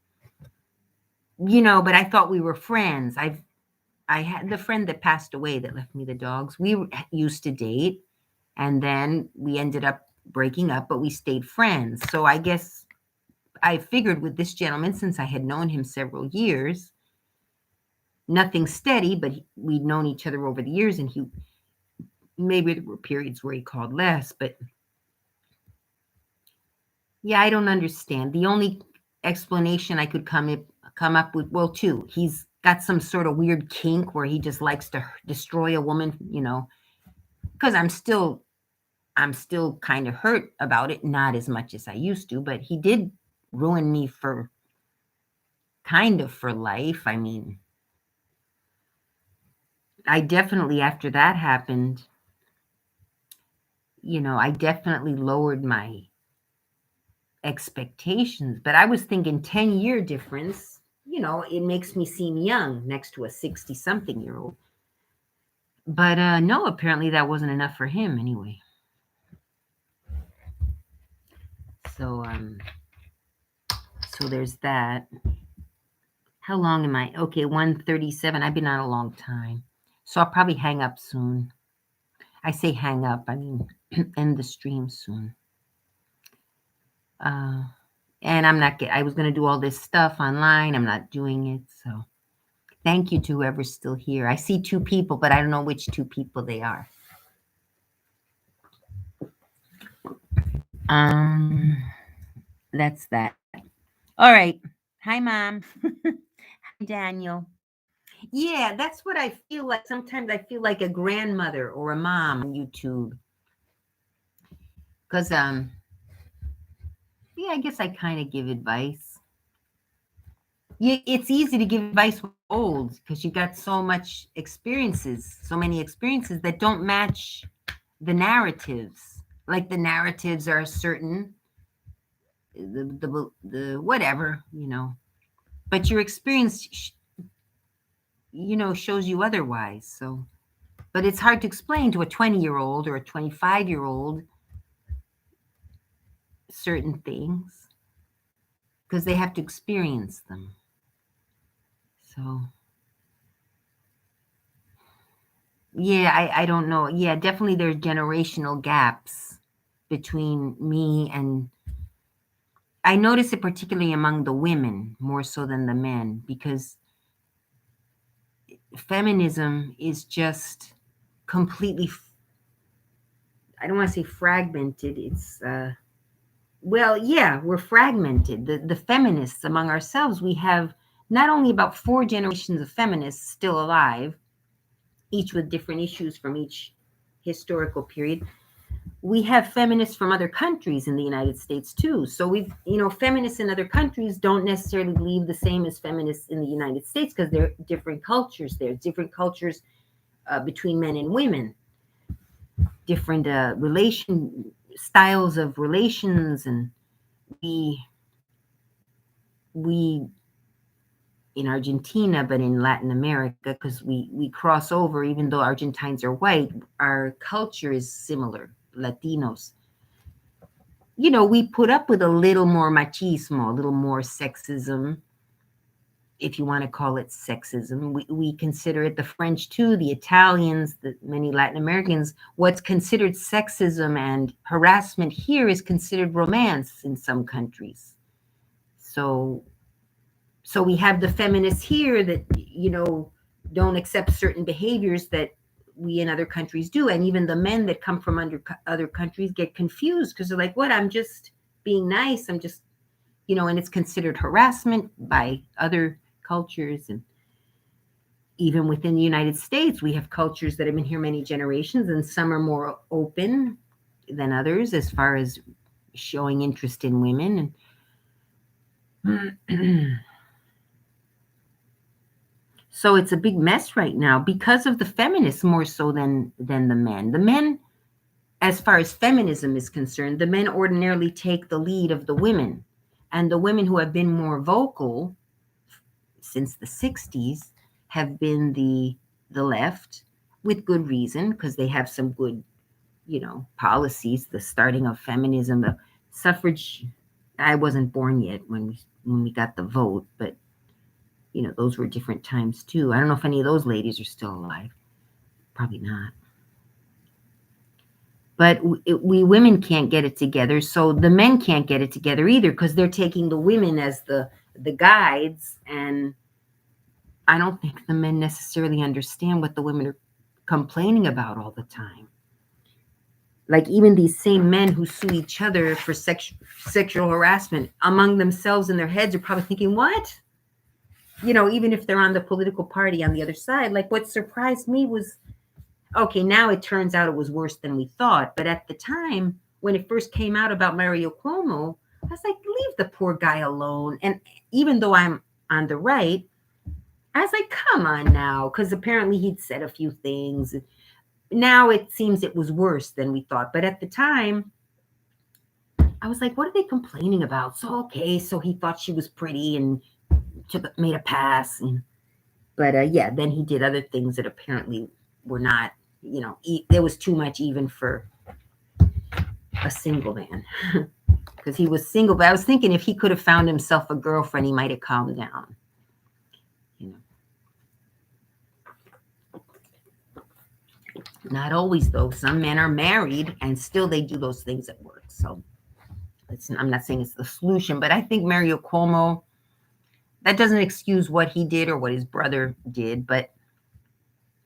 but I thought we were friends. I had the friend that passed away that left me the dogs. We used to date, and then we ended up breaking up, but we stayed friends. So I guess I figured with this gentleman, since I had known him several years, nothing steady, but we'd known each other over the years, and maybe there were periods where he called less, but yeah, I don't understand. The only explanation I could come up with, well, two, he's got some sort of weird kink where he just likes to destroy a woman, because I'm still kind of hurt about it, not as much as I used to, but he did ruin me for life. I mean, I definitely, after that happened, I definitely lowered my expectations, but I was thinking 10-year difference, it makes me seem young next to a 60-something-year-old. But no, apparently that wasn't enough for him anyway. So there's that. How long am I? Okay, 1:37. I've been on a long time. So I'll probably hang up soon. I say hang up, I mean end the stream soon. And I was going to do all this stuff online. I'm not doing it. So thank you to whoever's still here. I see two people, but I don't know which two people they are. That's that. All right. Hi, Mom. Hi, Daniel. Yeah, that's what I feel like. Sometimes I feel like a grandmother or a mom on YouTube. Because, yeah, I guess I kind of give advice. Yeah, it's easy to give advice when you're old because you got so many experiences that don't match the narratives. Like the narratives are certain, the whatever, but your experience, shows you otherwise. So, but it's hard to explain to a 20-year-old or a 25-year-old certain things because they have to experience them. So, yeah, I don't know. Yeah, definitely there's generational gaps between me and I notice it particularly among the women more so than the men because feminism is just completely, I don't want to say fragmented. It's, well, yeah, we're fragmented. The feminists among ourselves, we have not only about 4 generations of feminists still alive, each with different issues from each historical period. We have feminists from other countries in the United States too. So we've, feminists in other countries don't necessarily believe the same as feminists in the United States because there are different cultures. There's different cultures between men and women, different relation styles of relations and we in Argentina, but in Latin America, because we cross over, even though Argentines are white, our culture is similar, Latinos. We put up with a little more machismo, a little more sexism, if you want to call it sexism. We consider it, the French too, the Italians, the many Latin Americans. What's considered sexism and harassment here is considered romance in some countries. So we have the feminists here that, don't accept certain behaviors that we in other countries do. And even the men that come from other countries get confused because they're like, what? I'm just being nice. I'm just, and it's considered harassment by other cultures. And even within the United States, we have cultures that have been here many generations, and some are more open than others as far as showing interest in women. And so it's a big mess right now because of the feminists more so than the men. The men, as far as feminism is concerned, the men ordinarily take the lead of the women. And the women who have been more vocal since the 60s have been the left, with good reason, because they have some good, policies, the starting of feminism, the suffrage. I wasn't born yet when we got the vote, but those were different times too. I don't know if any of those ladies are still alive. Probably not. But we women can't get it together, so the men can't get it together either, because they're taking the women as the guides, and I don't think the men necessarily understand what the women are complaining about all the time. Like even these same men who sue each other for sexual harassment among themselves in their heads are probably thinking, what? Even if they're on the political party on the other side. Like what surprised me was, okay, now it turns out it was worse than we thought. But at the time, when it first came out about Mario Cuomo, I was like, leave the poor guy alone. And even though I'm on the right, I was like, come on now, because apparently he'd said a few things. Now it seems it was worse than we thought. But at the time, I was like, what are they complaining about? So he thought she was pretty and made a pass. But then he did other things that apparently were not, there was too much even for a single man. Because he was single. But I was thinking if he could have found himself a girlfriend, he might have calmed down. Not always, though. Some men are married and still they do those things at work. So I'm not saying it's the solution, but I think Mario Cuomo, that doesn't excuse what he did or what his brother did, but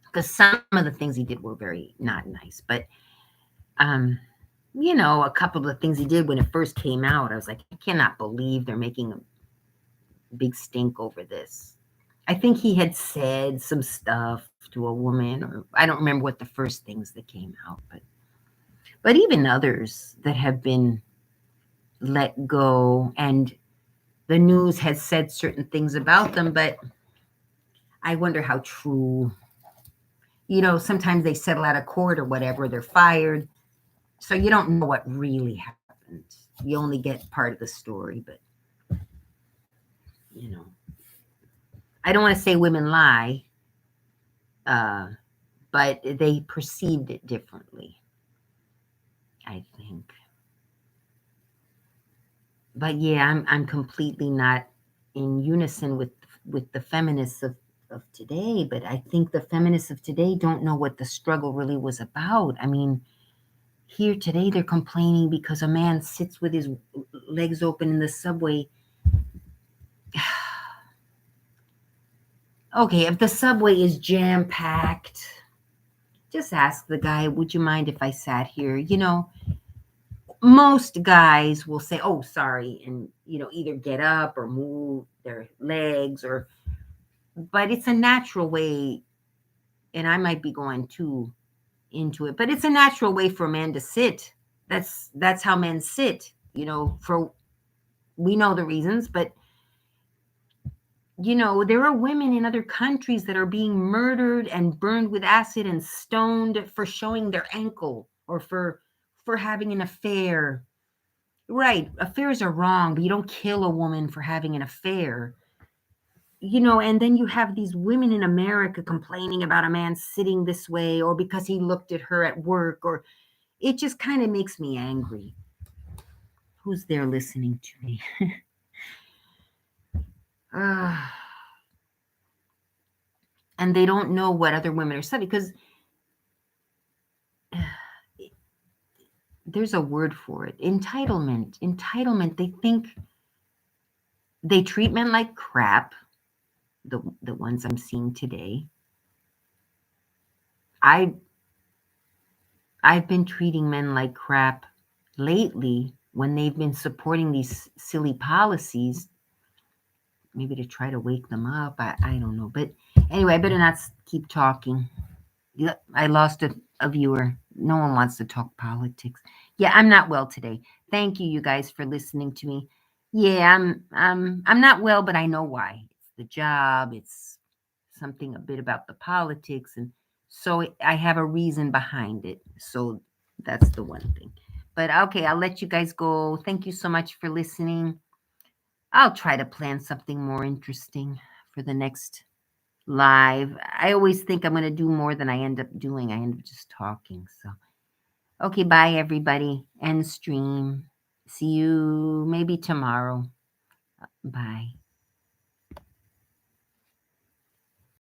because some of the things he did were very not nice. But, a couple of the things he did when it first came out, I was like, I cannot believe they're making a big stink over this. I think he had said some stuff to a woman, or I don't remember what the first things that came out, but even others that have been let go, and the news has said certain things about them, but I wonder how true. Sometimes they settle out of court or whatever, they're fired. So you don't know what really happened. You only get part of the story, but I don't want to say women lie, but they perceived it differently, I think. But yeah, I'm completely not in unison with the feminists of today, but I think the feminists of today don't know what the struggle really was about. I mean, here today they're complaining because a man sits with his legs open in the subway. Okay, if the subway is jam-packed, just ask the guy, would you mind if I sat here? Most guys will say, oh, sorry, and, either get up or move their legs, but it's a natural way, and I might be going too into it, but it's a natural way for a man to sit. That's how men sit, we know the reasons, but there are women in other countries that are being murdered and burned with acid and stoned for showing their ankle or for having an affair. Right. Affairs are wrong, but you don't kill a woman for having an affair. And then you have these women in America complaining about a man sitting this way or because he looked at her at work, or it just kind of makes me angry. Who's there listening to me? Ah, and they don't know what other women are saying because there's a word for it. Entitlement. They think they treat men like crap. The ones I'm seeing today. I I've been treating men like crap lately when they've been supporting these silly policies, maybe to try to wake them up. I don't know. But anyway, I better not keep talking. Yeah, I lost a viewer. No one wants to talk politics. Yeah, I'm not well today. Thank you, you guys, for listening to me. Yeah, I'm not well, but I know why. It's the job. It's something a bit about the politics, and so I have a reason behind it. So that's the one thing. But okay, I'll let you guys go. Thank you so much for listening. I'll try to plan something more interesting for the next live. I always think I'm going to do more than I end up doing. I end up just talking. So, okay, bye everybody. End stream. See you maybe tomorrow. Bye.